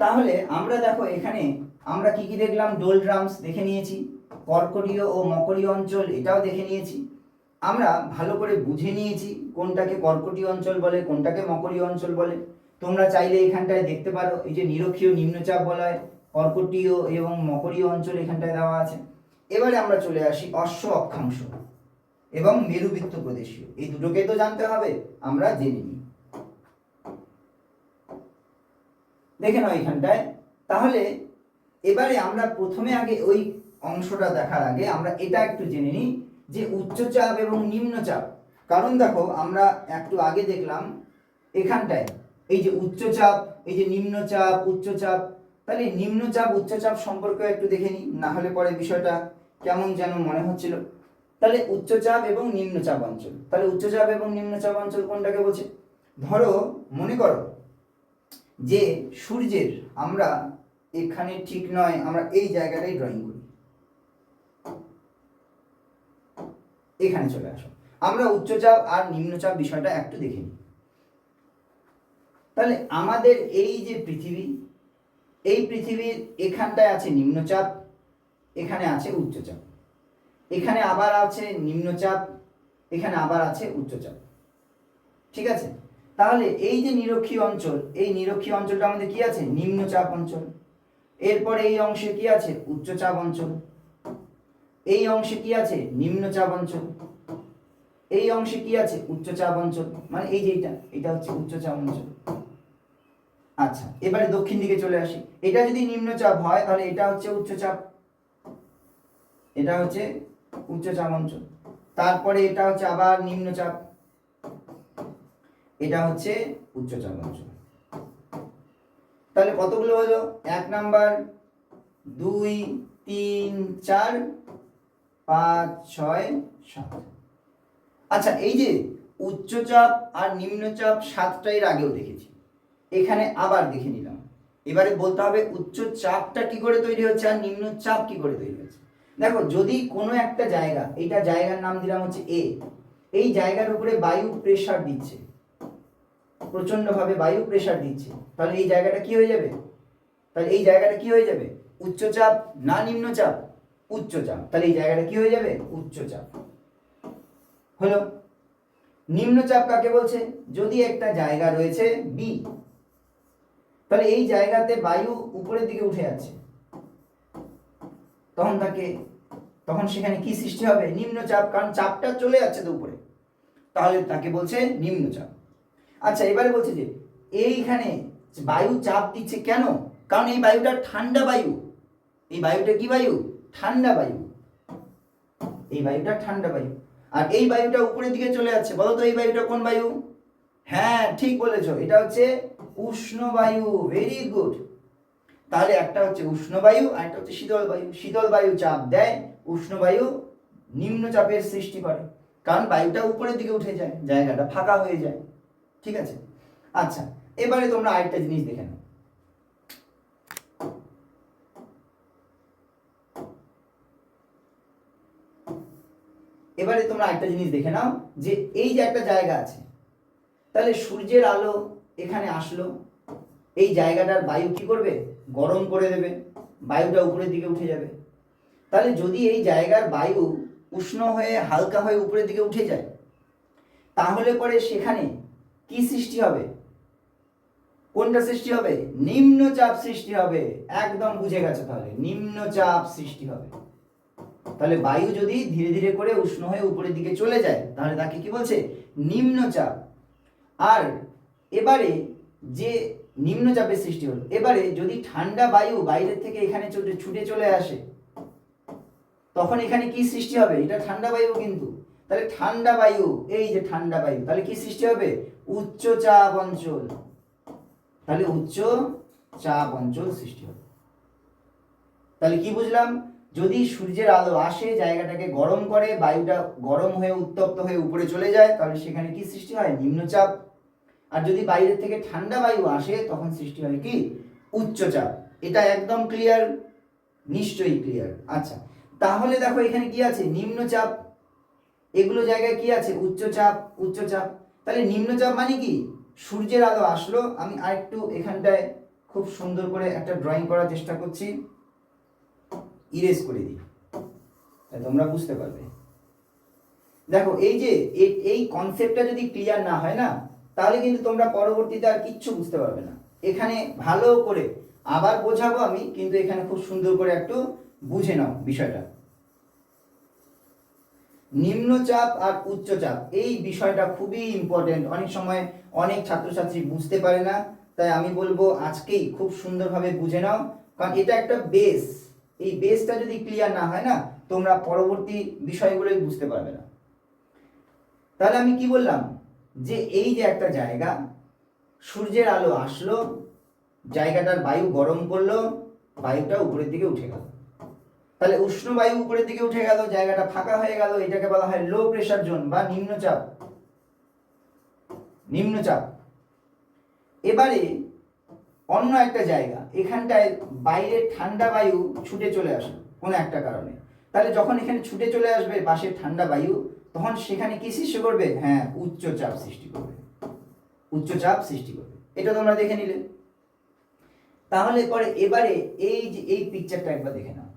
তাহলে আমরা দেখো এখানে আমরা কি কি দেখলাম? ডোলড্রামস দেখে নিয়েছি, কর্কটীয় ও মকরীয় অঞ্চল এটাও দেখে নিয়েছি। আমরা ভালো করে বুঝে নিয়েছি কোনটাকে কর্কটীয় অঞ্চল বলে, কোনটাকে মকরীয় অঞ্চল বলে। তোমরা চাইলে এখানটায় দেখতে পারো, এই যে নিরক্ষীয় নিম্নচাপ বলয়, কর্কটীয় এবং মকরীয় অঞ্চল এখানটায় দেওয়া আছে। এবারে আমরা চলে আসি অশ্ব অক্ষাংশ এবং মেরুবৃত্ত প্রদেশীয়, এই দুটোকে তো জানতে হবে, আমরা জেনে নিই। দেখে নাও এখানটায়। তাহলে এবারে আমরা প্রথমে আগে ওই অংশটা দেখার আগে আমরা এটা একটু জেনে নিই যে উচ্চচাপ এবং নিম্নচাপ। কারণ দেখো আমরা একটু আগে দেখলাম এখানটায় এই যে উচ্চচাপ, এই যে নিম্নচাপ, উচ্চচাপ, তাহলে নিম্নচাপ উচ্চচাপ সম্পর্কে একটু দেখে নিই, না হলে পরে বিষয়টা কেমন যেন মনে হচ্ছিল। তাহলে উচ্চচাপ এবং নিম্নচাপ অঞ্চল, তাহলে উচ্চচাপ এবং নিম্নচাপ অঞ্চল কোনটাকে বলছে? ধরো মনে করো যে সূর্যের, আমরা এখানে ঠিক নয়, আমরা এই জায়গাটাই ড্রয়িং করি। এখানে চলে আসো। আমরা উচ্চচাপ আর নিম্নচাপ বিষয়টা একটু দেখে নিই। তাহলে আমাদের এই যে পৃথিবী, এই পৃথিবীর এখানটায় আছে নিম্নচাপ, এখানে আছে উচ্চচাপ, এখানে আবার আছে নিম্নচাপ, এখানে আবার আছে উচ্চচাপ, ঠিক আছে? তাহলে এই যে নিরক্ষীয় অঞ্চল, এই নিরক্ষীয় অঞ্চলটা আমাদের কি আছে? নিম্নচাপ অঞ্চল। এরপরে এই অংশে কি আছে? উচ্চচাপ অঞ্চল। এই অংশে কি আছে? নিম্নচাপ অঞ্চল। এই অংশে কি আছে? উচ্চচাপ অঞ্চল। মানে এই যে এটা হচ্ছে উচ্চচাপ অঞ্চল। আচ্ছা, এবারে দক্ষিণ দিকে চলে আসি। এটা যদি নিম্নচাপ হয় তাহলে এটা হচ্ছে উচ্চচাপ, এটা হচ্ছে উচ্চচাপ অঞ্চল। তারপরে এটা হচ্ছে আবার নিম্নচাপ, এটা হচ্ছে উচ্চচাপ অঞ্চল। তাহলে কতগুলো হলো? 1 নাম্বার, 2, 3, 4, 5, 6, 7। আচ্ছা, এই যে উচ্চচাপ আর নিম্নচাপ 7টা এর আগেও দেখেছি, এখানে আবার দেখে নিলাম। এবারে বলতে হবে উচ্চচাপটা কি করে তৈরি হচ্ছে আর নিম্নচাপ কি করে তৈরি হচ্ছে। দেখো, যদি কোনো একটা জায়গা, এইটা জায়গার নাম দিলাম হচ্ছে এ, এই জায়গার উপরে বায়ু প্রেসার দিচ্ছে, প্রচন্ডভাবে বায়ু প্রেসার দিচ্ছে, তাহলে এই জায়গাটা কি হয়ে যাবে? তাহলে এই জায়গাটা কি হয়ে যাবে? উচ্চচাপ না নিম্নচাপ? উচ্চচাপ। তাহলে এই জায়গাটা কি হয়ে যাবে? উচ্চচাপ হলো। নিম্নচাপ কাকে বলছে? যদি একটা জায়গা রয়েছে বি, তাহলে এই জায়গাতে বায়ু উপরের দিকে উঠে যাচ্ছে, তখন সেখানে কি সৃষ্টি হবে? নিম্নচাপ, কারণ চাপটা চলে যাচ্ছে তো উপরে, তাহলে তাকে বলছে নিম্নচাপ। আচ্ছা, এবারে বলছে যে এইখানে বায়ু চাপ দিচ্ছে কেন? কারণ এই বায়ুটা ঠান্ডা বায়ু। এই বায়ুটা কি বায়ু? ঠান্ডা বায়ু। এই বায়ুটা ঠান্ডা বায়ু, আর এই বায়ুটা উপরের দিকে চলে যাচ্ছে। বলো তো এই বায়ুটা কোন বায়ু? হ্যাঁ, ঠিক বলেছো, এটা হচ্ছে উষ্ণ বায়ু। Very good. তাহলে একটা হচ্ছে উষ্ণ বায়ু আর একটা হচ্ছে শীতল বায়ু। শীতল বায়ু চাপ দেয়, উষ্ণ বায়ু নিম্নচাপের সৃষ্টি করে, কারণ বায়ুটা উপরের দিকে উঠে যায়, জায়গাটা ফাঁকা হয়ে যায়। ঠিক আছে? আচ্ছা, এবারে তোমরা আরেকটা জিনিস দেখে নাও। যে এই যে একটা জায়গা আছে, তাহলে সূর্যের আলো এখানে আসলো, এই জায়গাটার বায়ু কি করবে? গরম করে দেবে, বায়ুটা উপরের দিকে উঠে যাবে। তাহলে যদি এই জায়গার বায়ু উষ্ণ হয়ে হালকা হয়ে উপরের দিকে উঠে যায়, তাহলে পরে সেখানে কি সৃষ্টি হবে? কোনটা সৃষ্টি হবে? নিম্নচাপ সৃষ্টি হবে। একদম বুঝে গেছো, তাহলে নিম্নচাপ সৃষ্টি হবে। তাহলে বায়ু যদি ধীরে ধীরে করে উষ্ণ হয়ে উপরের দিকে চলে যায়, তাহলে তাকে কি বলছে? নিম্নচাপ। আর এবারে যে নিম্নচাপের সৃষ্টি হলো, এবারে যদি ঠান্ডা বায়ু বাইরের থেকে এখানে ছুটে চলে আসে, তখন এখানে কি সৃষ্টি হবে? এটা ঠান্ডা বায়ু কিন্তু, তাহলে ঠান্ডা বায়ু, এই যে ঠান্ডা বায়ু, তাহলে কি সৃষ্টি হবে? উচ্চচাপ অঞ্চল। তাহলে উচ্চ চাপ অঞ্চল সৃষ্টি হবে। তাহলে কি বুঝলাম? যদি সূর্যের আলো আসে, জায়গাটাকে গরম করে, বায়ুটা গরম হয়ে উত্তপ্ত হয়ে উপরে চলে যায়, তাহলে সেখানে কি সৃষ্টি হয়? নিম্নচাপ। আর যদি বাইরের থেকে ঠান্ডা বায়ু আসে, তখন সৃষ্টি হয় কি? উচ্চচাপ। এটা একদম ক্লিয়ার? নিশ্চয়ই ক্লিয়ার। আচ্ছা, তাহলে দেখো এখানে কি আছে? নিম্নচাপ। এগুলো জায়গায় কি আছে? উচ্চচাপ, উচ্চচাপ। তাহলে নিম্নচাপ মানে কি? সূর্যের আলো আসলো, আমি আরেকটু এখানটায় খুব সুন্দর করে একটা ড্রয়িং করার চেষ্টা করছি, ইরেজ করে দিই, তোমরা বুঝতে পারবে। দেখো, এই যে এই কনসেপ্টটা যদি ক্লিয়ার না হয় না, তাহলে কিন্তু তোমরা পরবর্তীতে আর কিচ্ছু বুঝতে পারবে না। এখানে ভালো করে আবার বোঝাবো আমি, কিন্তু এখানে খুব সুন্দর করে একটু বুঝে নাও বিষয়টা। নিম্নচাপ আর উচ্চচাপ, এই বিষয়টা খুবই ইম্পর্টেন্ট। অনেক সময় অনেক ছাত্রছাত্রী বুঝতে পারে না, তাই আমি বলবো আজকেই খুব সুন্দরভাবে বুঝে নাও, কারণ এটা একটা বেস। এই বেসটা যদি ক্লিয়ার না হয় না, তোমরা পরবর্তী বিষয়গুলোই বুঝতে পারবে না। তাহলে আমি কি বললাম? যে এই যে একটা জায়গা, সূর্যের আলো আসলো, জায়গাটার বায়ু গরম করলো, বায়ুটা উপরের দিকে উঠে গেল, তাহলে উষ্ণ বায়ু উপরের দিকে উঠে গেল, জায়গাটা ফাঁকা হয়ে গেল, এটাকে বলা হয় লো প্রেসার জোন বা নিম্নচাপ। নিম্নচাপ। এবারে অন্য একটা জায়গা, এখানটায় বাইরে ঠান্ডা বায়ু ছুটে চলে আসে কোনো একটা কারণে, তাহলে যখন এখানে ছুটে চলে আসবে পাশের ঠান্ডা বায়ু, তখন সেখানে কি সৃষ্টি করবে? হ্যাঁ, উচ্চচাপ সৃষ্টি করবে, উচ্চচাপ সৃষ্টি করবে। এটা তোমরা দেখে নিলে। তাহলে পরে এবারে এই যে এই পিকচারটা একবার দেখে নাও।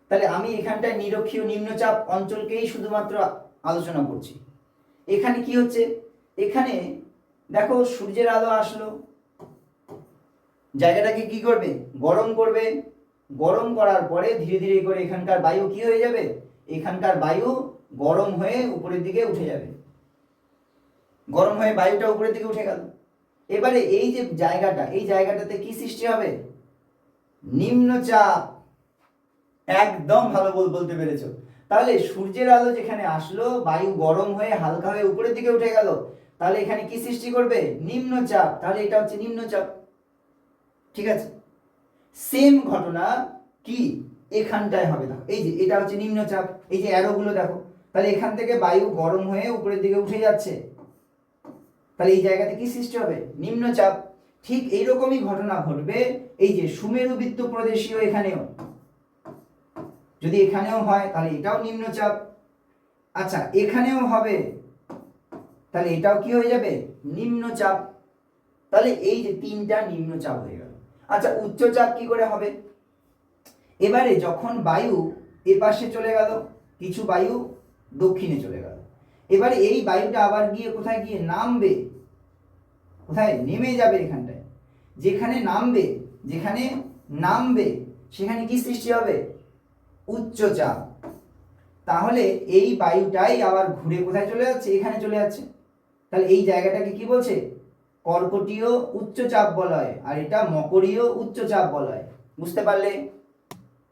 তাহলে আমি এখানটায় নিরক্ষীয় নিম্নচাপ অঞ্চলকেই শুধুমাত্র আলোচনা করছি। এখানে কি হচ্ছে? এখানে দেখো সূর্যের আলো আসলো, জায়গাটাকে কি করবে? গরম করবে। গরম করার পরে ধীরে ধীরে করে এখানকার বায়ু কি হয়ে যাবে? এখানকার বায়ু গরম হয়ে উপরের দিকে উঠে যাবে, গরম হয়ে বায়ুটা উপরের দিকে উঠে গেল। এবারে এই যে জায়গাটা, এই জায়গাটাতে কি সৃষ্টি হবে? নিম্নচাপ। একদম ভালো বলতে পেরেছো। তাহলে সূর্যের আলো যেখানে আসলো, বায়ু গরম হয়ে হালকা হয়ে উপরের দিকে উঠে গেল, তাহলে এখানে কি সৃষ্টি করবে? নিম্নচাপ। তাহলে এটা হচ্ছে নিম্নচাপ। ঠিক আছে, সেম ঘটনা কি এখানটায় হবে না। এই যে এটা হচ্ছে নিম্নচাপ, এই যে অ্যারোগুলো দেখো, তাহলে এখান থেকে বায়ু গরম হয়ে উপরের দিকে উঠে যাচ্ছে, তাহলে এই জায়গাতে কি সৃষ্টি হবে? নিম্নচাপ। ঠিক এইরকমই ঘটনা ঘটবে এই যে সুমেরু বৃত্ত প্রদেশীয় এখানেও, যদি এখানেও হয় তাহলে এটাও নিম্নচাপ। আচ্ছা, এখানেও হবে, তাহলে এটাও কি হয়ে যাবে? নিম্নচাপ। তাহলে এই যে তিনটা নিম্নচাপ হয়ে গেল। আচ্ছা, উচ্চচাপ কি করে হবে? এবারে যখন বায়ু এপাশে চলে গেল, কিছু বায়ু দক্ষিণে চলে গেল, এবারে এই বায়ুটা আবার গিয়ে কোথায় গিয়ে নামবে? কোথায় নেমে যাবে? এখানটায় যেখানে নামবে, যেখানে নামবে সেখানে কি সৃষ্টি হবে? উচ্চচাপ। তাহলে এই বায়ুটাই আবার ঘুরে কোথায় চলে যাচ্ছে? এখানে চলে যাচ্ছে। তাহলে এই জায়গাটাকে কি বলছে? কর্কটীয় উচ্চচাপ বলয়, আর এটা মকরীয় উচ্চচাপ বলয়। বুঝতে পারলে?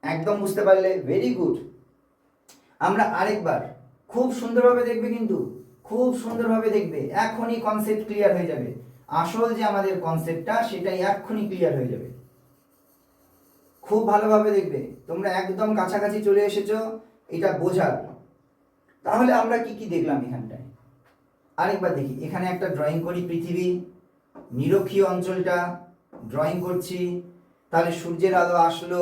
একদম বুঝতে পারলে, ভেরি গুড। আমরা আরেকবার খুব সুন্দরভাবে দেখবে, কিন্তু খুব সুন্দরভাবে দেখবে, এখনই কনসেপ্ট ক্লিয়ার হয়ে যাবে। আসল যে আমাদের কনসেপ্টটা সেটাই এক্ষুনি ক্লিয়ার হয়ে যাবে। খুব ভালোভাবে দেখবে, তোমরা একদম কাছাকাছি চলে এসেছো এটা বোঝার। তাহলে আমরা কি কি দেখলাম এখানটায়? আরেকবার দেখি। এখানে একটা ড্রয়িং করি, পৃথিবী নিরক্ষীয় অঞ্চলটা ড্রয়িং করছি। তাহলে সূর্যের আলো আসলো,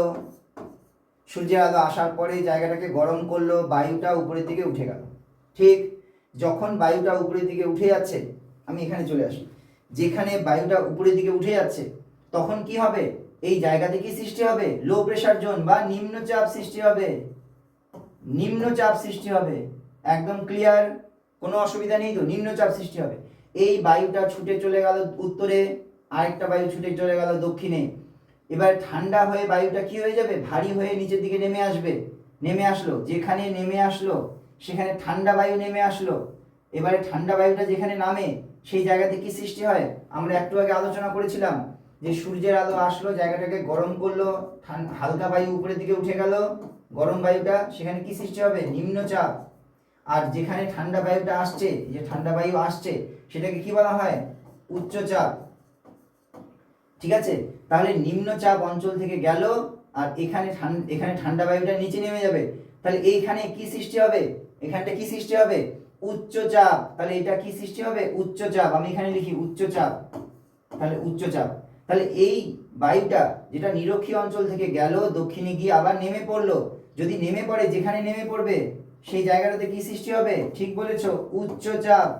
সূর্যের আলো আসার পরে জায়গাটাকে গরম করলো, বায়ুটা উপরের দিকে উঠে গেল। ঠিক যখন বায়ুটা উপরের দিকে উঠে যাচ্ছে, আমি এখানে চলে আসি, যেখানে বায়ুটা উপরের দিকে উঠে যাচ্ছে তখন কি হবে? এই জায়গাতে কি সৃষ্টি হবে? লো প্রেসার জোন বা নিম্নচাপ সৃষ্টি হবে, নিম্নচাপ সৃষ্টি হবে। একদম ক্লিয়ার, কোনো অসুবিধা নেই তো? নিম্নচাপ সৃষ্টি হবে। এই বায়ুটা ছুটে চলে গেল উত্তরে, আরেকটা বায়ু ছুটে চলে গেল দক্ষিণে। এবার ঠান্ডা হয়ে বায়ুটা কি হয়ে যাবে? ভারী হয়ে নিচের দিকে নেমে আসবে। নেমে আসলো, যেখানে নেমে আসলো সেখানে ঠান্ডা বায়ু নেমে আসলো। এবারে ঠান্ডা বায়ুটা যেখানে নামে সেই জায়গাতে কি সৃষ্টি হয়? আমরা একটু আগে আলোচনা করেছিলাম যে সূর্যের আলো আসলো, জায়গাটাকে গরম করলো, হালকা বায়ু উপরের দিকে উঠে গেল, গরম বায়ুটা, সেখানে কি সৃষ্টি হবে? নিম্নচাপ। আর যেখানে ঠান্ডা বায়ুটা আসছে, যে ঠান্ডা বায়ু আসছে সেটাকে কি বলা হয়? উচ্চচাপ। ঠিক আছে, তাহলে নিম্নচাপ অঞ্চল থেকে গেল, আর এখানে ঠান্ডা বায়ুটা নিচে নেমে যাবে, তাহলে এইখানে কি সৃষ্টি হবে? এখানটা কি সৃষ্টি হবে? উচ্চচাপ। তাহলে এটা কি সৃষ্টি হবে? উচ্চচাপ। আমি এখানে লিখি উচ্চচাপ, তাহলে উচ্চচাপ। তাহলে এই বায়ুটা যেটা নিরক্ষীয় অঞ্চল থেকে গেল, দক্ষিণে গিয়ে আবার নেমে পড়লো, যদি নেমে পড়ে যেখানে নেমে পড়বে সেই জায়গাটাতে কি সৃষ্টি হবে? ঠিক বলেছো, উচ্চচাপ।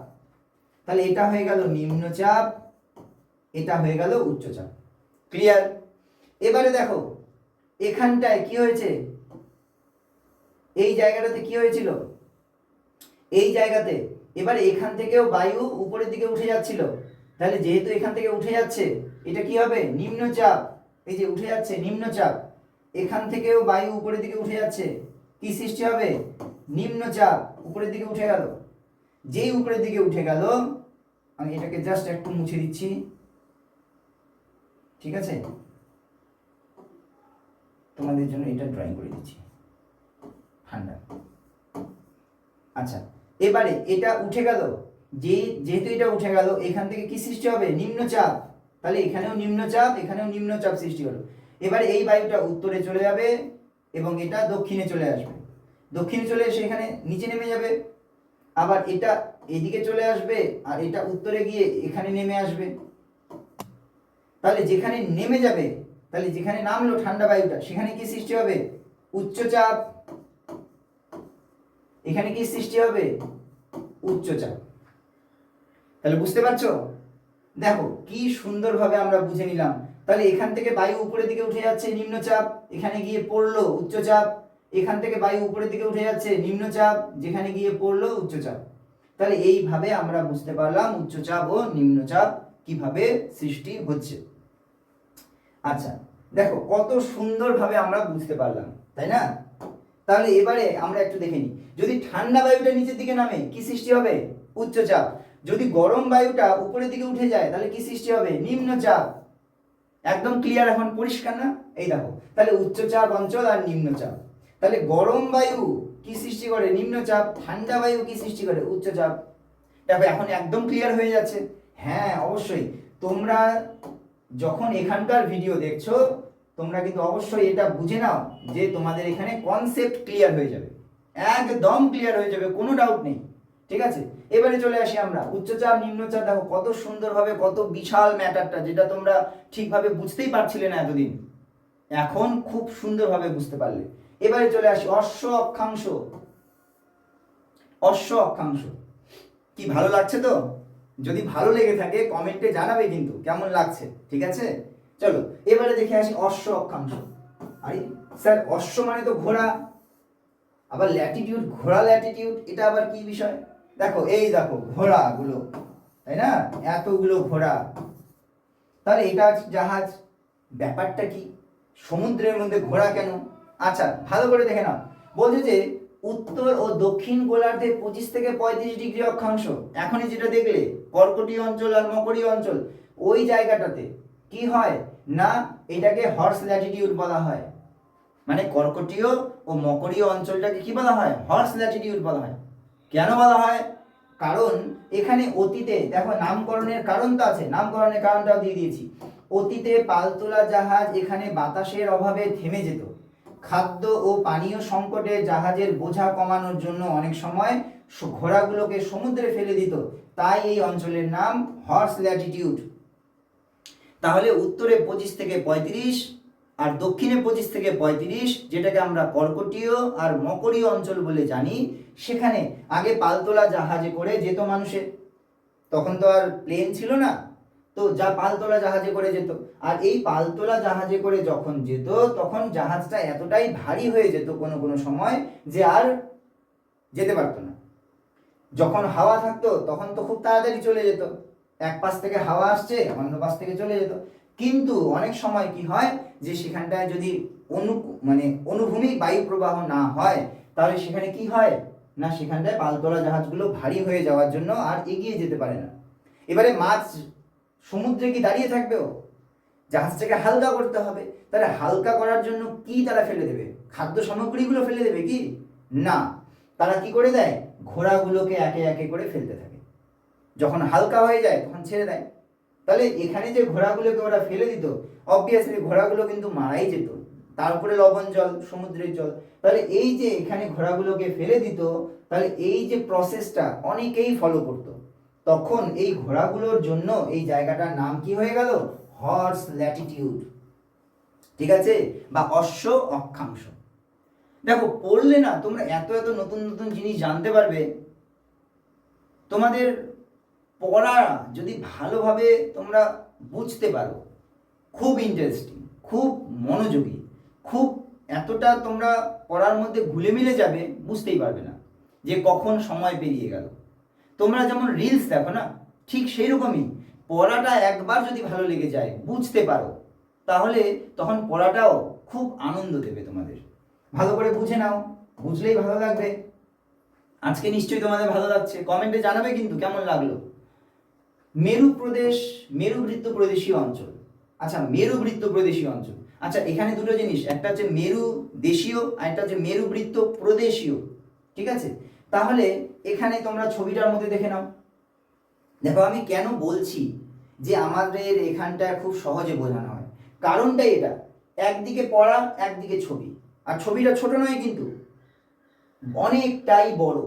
তাহলে এটা হয়ে গেল নিম্নচাপ, এটা হয়ে গেল উচ্চচাপ। ক্লিয়ার? এবারে দেখো এখানটায় কি হয়েছে, এই জায়গাটাতে কি হয়েছিল, এই জায়গাতে এবারে এখান থেকেও বায়ু উপরের দিকে উঠে যাচ্ছিল, তাহলে যেহেতু এখান থেকে উঠে যাচ্ছে এটা কি হবে? নিম্নচাপ। এই যে উঠে যাচ্ছে, নিম্নচাপ। এখান থেকেও বায়ু উপরের দিকে উঠে যাচ্ছে, কি সৃষ্টি হবে? নিম্নচাপ। উপরের দিকে উঠে গেল, যেই উপরের দিকে উঠে গেল, আমি এটাকে জাস্ট একটু মুছে দিচ্ছি, ঠিক আছে, তোমাদের জন্য এটা ড্রয়িং করে দিচ্ছি ঠান্ডা। আচ্ছা, এবারে এটা উঠে গেল, যেহেতু এটা উঠে গেল, এখান থেকে কি সৃষ্টি হবে? নিম্নচাপ। তাহলে এখানেও নিম্নচাপ, এখানেও নিম্নচাপ সৃষ্টি হলো। এবারে এই বায়ুটা উত্তরে চলে যাবে এবং এটা দক্ষিণে চলে আসবে, দক্ষিণে চলে এসে এখানে নিচে নেমে যাবে, আবার এটা এদিকে চলে আসবে, আর এটা উত্তরে গিয়ে এখানে নেমে আসবে। তাহলে যেখানে নেমে যাবে, তাহলে যেখানে নামলো ঠান্ডা বায়ুটা, সেখানে কি সৃষ্টি হবে? উচ্চচাপ। এখানে কি সৃষ্টি হবে? উচ্চচাপ। তাহলে বুঝতে পারছো? দেখো কি সুন্দরভাবে আমরা বুঝে নিলাম। তাহলে এখান থেকে বায়ু উপরের দিকে উঠে যাচ্ছে নিম্নচাপ, এখানে গিয়ে পড়লো উচ্চচাপ। এখান থেকে বায়ু উপরের দিকে উঠে যাচ্ছে নিম্নচাপ, যেখানে গিয়ে পড়লো উচ্চচাপ। তাহলে এইভাবে আমরা বুঝতে পারলাম উচ্চচাপ ও নিম্নচাপ কিভাবে সৃষ্টি হচ্ছে। আচ্ছা দেখো কত সুন্দরভাবে আমরা বুঝতে পারলাম, তাই না? তাহলে এবারে আমরা একটু দেখে নিই, যদি ঠান্ডা বায়ুটা নিচের দিকে নামে কি সৃষ্টি হবে? উচ্চচাপ। যদি গরম বায়ুটা উপরের দিকে উঠে যায় তাহলে কি সৃষ্টি হবে? নিম্নচাপ। একদম ক্লিয়ার, এখন পরিষ্কার না? এই দেখো, তাহলে উচ্চচাপ অঞ্চল আর নিম্নচাপ। তাহলে গরম বায়ু কি সৃষ্টি করে? নিম্নচাপ। ঠান্ডা বায়ু কি সৃষ্টি করে? উচ্চচাপ। দেখো এখন একদম ক্লিয়ার হয়ে যাচ্ছে। হ্যাঁ অবশ্যই, তোমরা যখন এখানকার ভিডিও দেখছো তোমরা কিন্তু অবশ্যই এটা বুঝে নাও যে তোমাদের এখানে কনসেপ্ট ক্লিয়ার হয়ে যাবে, একদম ক্লিয়ার হয়ে যাবে, কোনো ডাউট নেই। ঠিক আছে, এবারে চলে আসি আমরা উচ্চচাপ নিম্নচাপ। দেখো কত সুন্দরভাবে, কত বিশাল ম্যাটারটা, যেটা তোমরা ঠিকভাবে বুঝতেই পারছিলে না এতদিন, এখন খুব সুন্দরভাবে বুঝতে পারলে। এবারে চলে আসি অশ্ব অক্ষাংশ। অশ্ব অক্ষাংশ কি ভালো লাগছে তো? যদি ভালো লেগে থাকে কমেন্টে জানাবে কিন্তু কেমন লাগছে, ঠিক আছে? চলো এবারে দেখে আসি অশ্ব অক্ষাংশ। আরে স্যার অশ্ব মানে তো ঘোড়া, আবার ল্যাটিটিউড, ঘোড়া ল্যাটিটিউড, এটা আবার কি বিষয়? দেখো এই দেখো ঘোড়াগুলো, তাই না? এতগুলো ঘোড়া, তাহলে এটা জাহাজ। ব্যাপারটা কি? সমুদ্রের মধ্যে ঘোড়া কেন? আচ্ছা ভালো করে দেখে নাও, বলছে যে উত্তর ও দক্ষিণ গোলার্ধে 25 থেকে 35 ডিগ্রি অক্ষাংশ, এখনই যেটা দেখলে কর্কটীয় অঞ্চল আর মকরীয় অঞ্চল, ওই জায়গাটাতে কি হয় না, এটাকে হর্স ল্যাটিটিউড বলা হয়। মানে কর্কটীয় ও মকরীয় অঞ্চলটাকে কি বলা হয়? হর্স ল্যাটিটিউড বলা হয়। কেন বলা হয়? কারণ এখানে অতীতে, দেখো নামকরণের কারণ তো আছে, নামকরণের কারণটাও দিয়ে দিয়েছি। অতীতে পালতোলা জাহাজ এখানে বাতাসের অভাবে থেমে যেত। খাদ্য ও পানীয় সংকটে জাহাজের বোঝা কমানোর জন্য অনেক সময় ঘোড়াগুলোকে সমুদ্রে ফেলে দিত, তাই এই অঞ্চলের নাম হর্স ল্যাটিটিউড। তাহলে উত্তরে 25 থেকে 35 আর দক্ষিণে 25 থেকে 35, যেটাকে আমরা কর্কটীয় আর মকরীয় অঞ্চল বলে জানি, সেখানে আগে পালতোলা জাহাজে করে যেত মানুষে, তখন তো আর প্লেন ছিল না, তো যা পালতোলা জাহাজে করে যেত। আর এই পালতোলা জাহাজে করে যখন যেত তখন জাহাজটা এতটাই ভারী হয়ে যেত কোনো কোনো সময় যে আর যেতে পারতো না। যখন হাওয়া থাকতো তখন তো খুব তাড়াতাড়ি চলে যেত, এক পাশ থেকে হাওয়া আসছে অন্য পাশ থেকে চলে যেত। কিন্তু অনেক সময় কি হয় যে সেখানটায় যদি অনুভূমিক বায়ু প্রবাহ না হয় তাহলে সেখানে কি হয় না, সেখানটায় পালতোলা জাহাজগুলো ভারী হয়ে যাওয়ার জন্য আর এগিয়ে যেতে পারে না। এবারে মাছ সমুদ্রে কি দাঁড়িয়ে থাকবেও? জাহাজটাকে হালকা করতে হবে, তাহলে হালকা করার জন্য কি তারা ফেলে দেবে? খাদ্য সামগ্রীগুলো ফেলে দেবে কি? না, তারা কি করে দেয়? ঘোড়াগুলোকে একে একে করে ফেলতে থাকে, যখন হালকা হয়ে যায় তখন ছেড়ে দেয়। তাহলে এখানে যে ঘোড়াগুলোকে ওরা ফেলে দিত, অবভিয়াসলি ঘোড়াগুলো কিন্তু মারাই যেত, তার উপরে লবণ জল, সমুদ্রের জল। তাহলে এই যে এখানে ঘোড়াগুলোকে ফেলে দিত, তাহলে এই যে প্রসেসটা অনেকেই ফলো করত, তখন এই ঘোড়াগুলোর জন্য এই জায়গাটার নাম কি হয়ে গেল? হর্স ল্যাটিটিউড, ঠিক আছে, বা অশ্ব অক্ষাংশ। দেখো পড়লে না তোমরা এত এত নতুন নতুন জিনিস জানতে পারবে। তোমাদের পড়া যদি ভালোভাবে তোমরা বুঝতে পারো, খুব ইন্টারেস্টিং, খুব মনোযোগী, খুব এতটা তোমরা পড়ার মধ্যে ঘুলে মিলে যাবে, বুঝতেই পারবে না যে কখন সময় পেরিয়ে গেল। তোমরা যেমন রিলস দেখো না, ঠিক সেই রকমই পড়াটা একবার যদি ভালো লেগে যায়, বুঝতে পারো, তাহলে তখন পড়াটাও খুব আনন্দ দেবে তোমাদের। ভালো করে বুঝে নাও, বুঝলেই ভালো লাগবে। আজকে নিশ্চয়ই তোমাদের ভালো লাগছে, কমেন্টে জানাবে কিন্তু কেমন লাগলো। মেরুপ্রদেশ, মেরুবৃত্ত প্রদেশীয় অঞ্চল। আচ্ছা মেরুবৃত্ত প্রদেশীয় অঞ্চল, আচ্ছা এখানে দুটো জিনিস, একটা হচ্ছে মেরু দেশীয় আর একটা হচ্ছে মেরুবৃত্ত প্রদেশীয়, ঠিক আছে? তাহলে এখানে তোমরা ছবিটার মধ্যে দেখে নাও। দেখো আমি কেন বলছি যে আমাদের এখানটা খুব সহজে বোঝানো হয়, কারণটাই এটা, একদিকে পড়া একদিকে ছবি, আর ছবিটা ছোট নয় কিন্তু অনেকটাই বড়,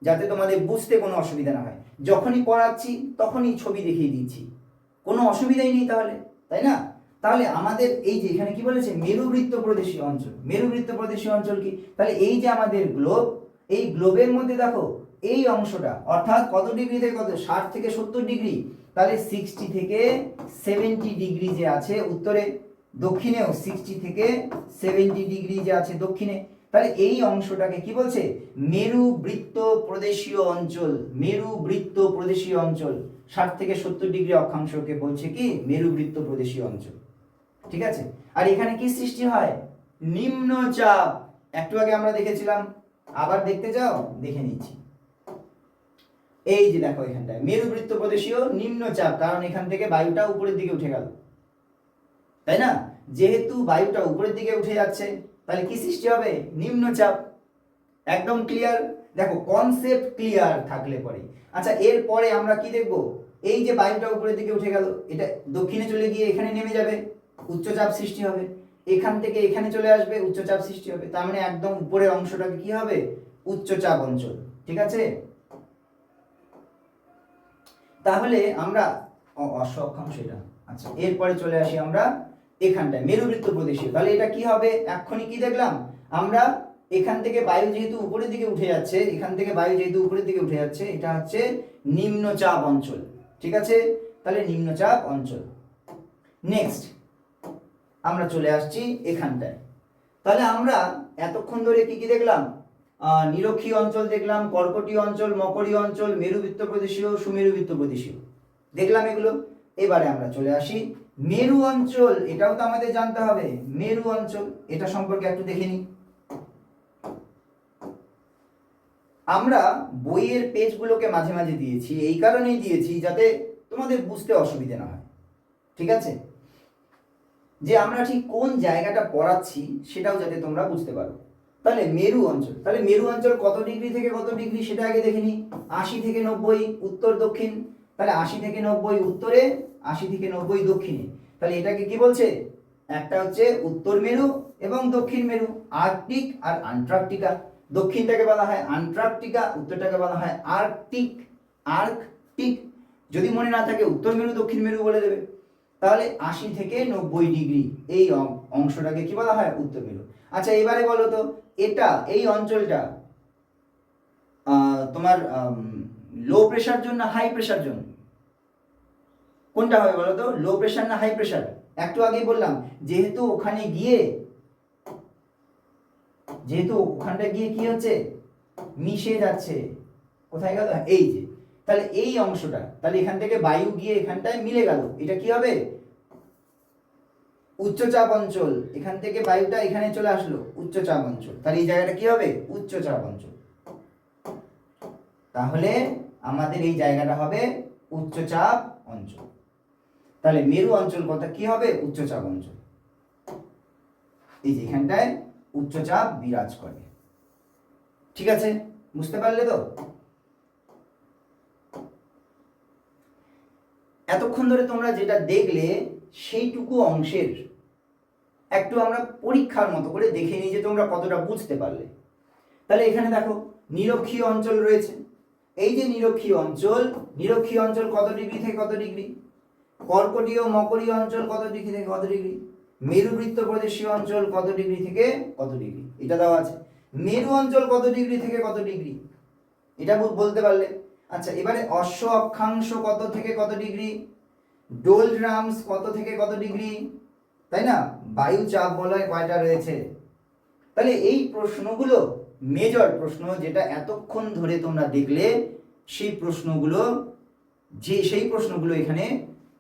যাতে তোমাদের বুঝতে কোনো অসুবিধা না হয়। যখনই পড়াচ্ছি তখনই ছবি দেখিয়ে দিচ্ছি, কোনো অসুবিধাই নেই তাহলে, তাই না? তাহলে আমাদের এই যে এখানে কি বলেছে মেরুবৃত্ত প্রদেশীয় অঞ্চল, মেরুবৃত্ত প্রদেশীয় অঞ্চল কি? তাহলে এই যে আমাদের গ্লোব, এই গ্লোবের মধ্যে দেখো এই অংশটা অর্থাৎ কত ডিগ্রি থেকে কত 60 থেকে 70 ডিগ্রি, তাহলে 60 থেকে 70 ডিগ্রি যে আছে উত্তরে, দক্ষিণেও 60 থেকে 70 ডিগ্রি যে আছে দক্ষিণে, তাহলে এই অংশটাকে কি বলছে মেরু বৃত্ত প্রদেশীয় অঞ্চল। মেরু বৃত্ত প্রদেশীয় অঞ্চল 60 থেকে 70 ডিগ্রি অক্ষাংশকে বলছে কি মেরু বৃত্ত প্রদেশীয় অঞ্চল। ঠিক আছে, আর এখানে কি সৃষ্টি হয় নিম্নচাপ। একটু আগে আমরা দেখেছিলাম, আবার দেখতে যাও, দেখে নিচ্ছি। এই যে দেখো এখানটায় মেরুবৃত্ত প্রদেশীয় নিম্নচাপ, কারণ এখান থেকে বায়ুটা উপরের দিকে উঠে গেল, তাই না? যেহেতু বায়ুটা উপরের দিকে উঠে যাচ্ছে তাহলে কি সৃষ্টি হবে নিম্নচাপ। একদম ক্লিয়ার, দেখো কনসেপ্ট ক্লিয়ার থাকলে পরে। আচ্ছা, এরপরে আমরা কি দেখব, এই যে বায়ুটা উপরের দিকে উঠে গেল, এটা দক্ষিণে চলে গিয়ে এখানে নেমে যাবে, উচ্চচাপ সৃষ্টি হবে। এখান থেকে এখানে চলে আসবে, উচ্চচাপ সৃষ্টি হবে। তার মানে একদম উপরের অংশটাকে কি হবে উচ্চচাপ অঞ্চল। ঠিক আছে, তাহলে আমরা অশ্ব অক্ষাংশ এটা। আচ্ছা, এরপরে চলে আসি আমরা এখানটায় মেরুবৃত্ত প্রদেশীয়। তাহলে এটা কি হবে, এক্ষুনি কি দেখলাম আমরা, এখান থেকে বায়ু যেহেতু উপরের দিকে উঠে যাচ্ছে, এখান থেকে বায়ু যেহেতু উপরের দিকে উঠে যাচ্ছে, এটা হচ্ছে নিম্নচাপ অঞ্চল। ঠিক আছে, তাহলে নিম্নচাপ অঞ্চল। নেক্সট আমরা চলে আসছি এখানটায়। তাহলে আমরা এতক্ষণ ধরে কি কি দেখলাম, নিরক্ষীয় অঞ্চল দেখলাম, কর্কটীয় অঞ্চল, মকরীয় অঞ্চল, মেরুবৃত্ত প্রদেশীয়, সুমেরুবৃত্ত প্রদেশীয় দেখলাম এগুলো। এবারে আমরা চলে আসি মেরু অঞ্চল। এটাও তো আমাদের জানতে হবে, মেরু অঞ্চল এটা সম্পর্কে একটু দেখে নিই। আমরা বইয়ের পেজগুলোকে মাঝে মাঝে দিয়েছি, এই কারণেই দিয়েছি যাতে তোমাদের বুঝতে অসুবিধা না হয়। ঠিক আছে, যে আমরা ঠিক কোন জায়গাটা পড়াচ্ছি সেটাও যাতে তোমরা বুঝতে পারো। তাহলে মেরু অঞ্চল, তাহলে মেরু অঞ্চল কত ডিগ্রি থেকে কত ডিগ্রি সেটা আগে দেখে নিই। 80 থেকে 90 উত্তর দক্ষিণ, তাহলে 80 থেকে 90 উত্তরে, 80 থেকে 90 দক্ষিণে। তাহলে এটাকে কি বলছে, একটা হচ্ছে উত্তর মেরু এবং দক্ষিণ মেরু, আর্কটিক আর আন্টার্কটিকা। দক্ষিণটাকে বলা হয় আন্টার্কটিকা, উত্তরটাকে বলা হয় আর্কটিক। আর্কটিক যদি মনে না থাকে উত্তর মেরু দক্ষিণ মেরু বলে দেবে। তাহলে 80 থেকে 90 ডিগ্রি এই অংশটাকে কি বলা হয় উত্তর মেরু। আচ্ছা, এবারে বলো তো এটা এই অঞ্চলটা তোমার লো প্রেশার জোন না হাই প্রেশার জোন, কোনটা হবে বলো তো, লো প্রেশার না হাই প্রেশার? একটু আগেই বললাম যেহেতু ওখানে গিয়ে, যেহেতু ওখানটা গিয়ে কি হচ্ছে মিশে যাচ্ছে, কোথায় গেল এই যে, তাহলে এই অংশটা, তাহলে এখান থেকে বায়ু গিয়ে এখানটায় মিলে গেল, এটা কি হবে উচ্চচাপ অঞ্চল। এখান থেকে বায়ুটা এখানে চলে আসলো, উচ্চচাপ অঞ্চল। তাহলে এই জায়গাটা কি হবে উচ্চচাপ অঞ্চল। তাহলে আমাদের এই জায়গাটা হবে উচ্চচাপ অঞ্চল। তাহলে মেরু অঞ্চল কথা কি হবে উচ্চচাপ অঞ্চল। এই যে এখানটায় উচ্চচাপ বিরাজ করে। ঠিক আছে, বুঝতে পারলে তো? এতক্ষণ ধরে তোমরা যেটা দেখলে সেইটুকু অংশের একটু আমরা পরীক্ষার মতো করে দেখে নিই যে তোমরা কতটা বুঝতে পারলে। তাহলে এখানে দেখো নিরক্ষীয় অঞ্চল রয়েছে। এই যে নিরক্ষীয় অঞ্চল, নিরক্ষীয় অঞ্চল কত ডিগ্রি থেকে কত ডিগ্রি, কর্কটীয় মকরীয় অঞ্চল কত ডিগ্রি থেকে কত ডিগ্রি, মেরুবৃত্ত প্রদেশীয় অঞ্চল কত ডিগ্রি থেকে কত ডিগ্রি, এটা দেওয়া আছে। মেরু অঞ্চল কত ডিগ্রি থেকে কত ডিগ্রি, এটা বলতে পারলে। আচ্ছা, এবারে অশ্ব অক্ষাংশ কত থেকে কত ডিগ্রি, ডোলড্রামস কত থেকে কত ডিগ্রি, তাই না? বায়ু চাপ বলয় কয়টা রয়েছে। তাহলে এই প্রশ্নগুলো মেজর প্রশ্ন, যেটা এতক্ষণ ধরে তোমরা দেখলে সেই প্রশ্নগুলো, সেই প্রশ্নগুলো এখানে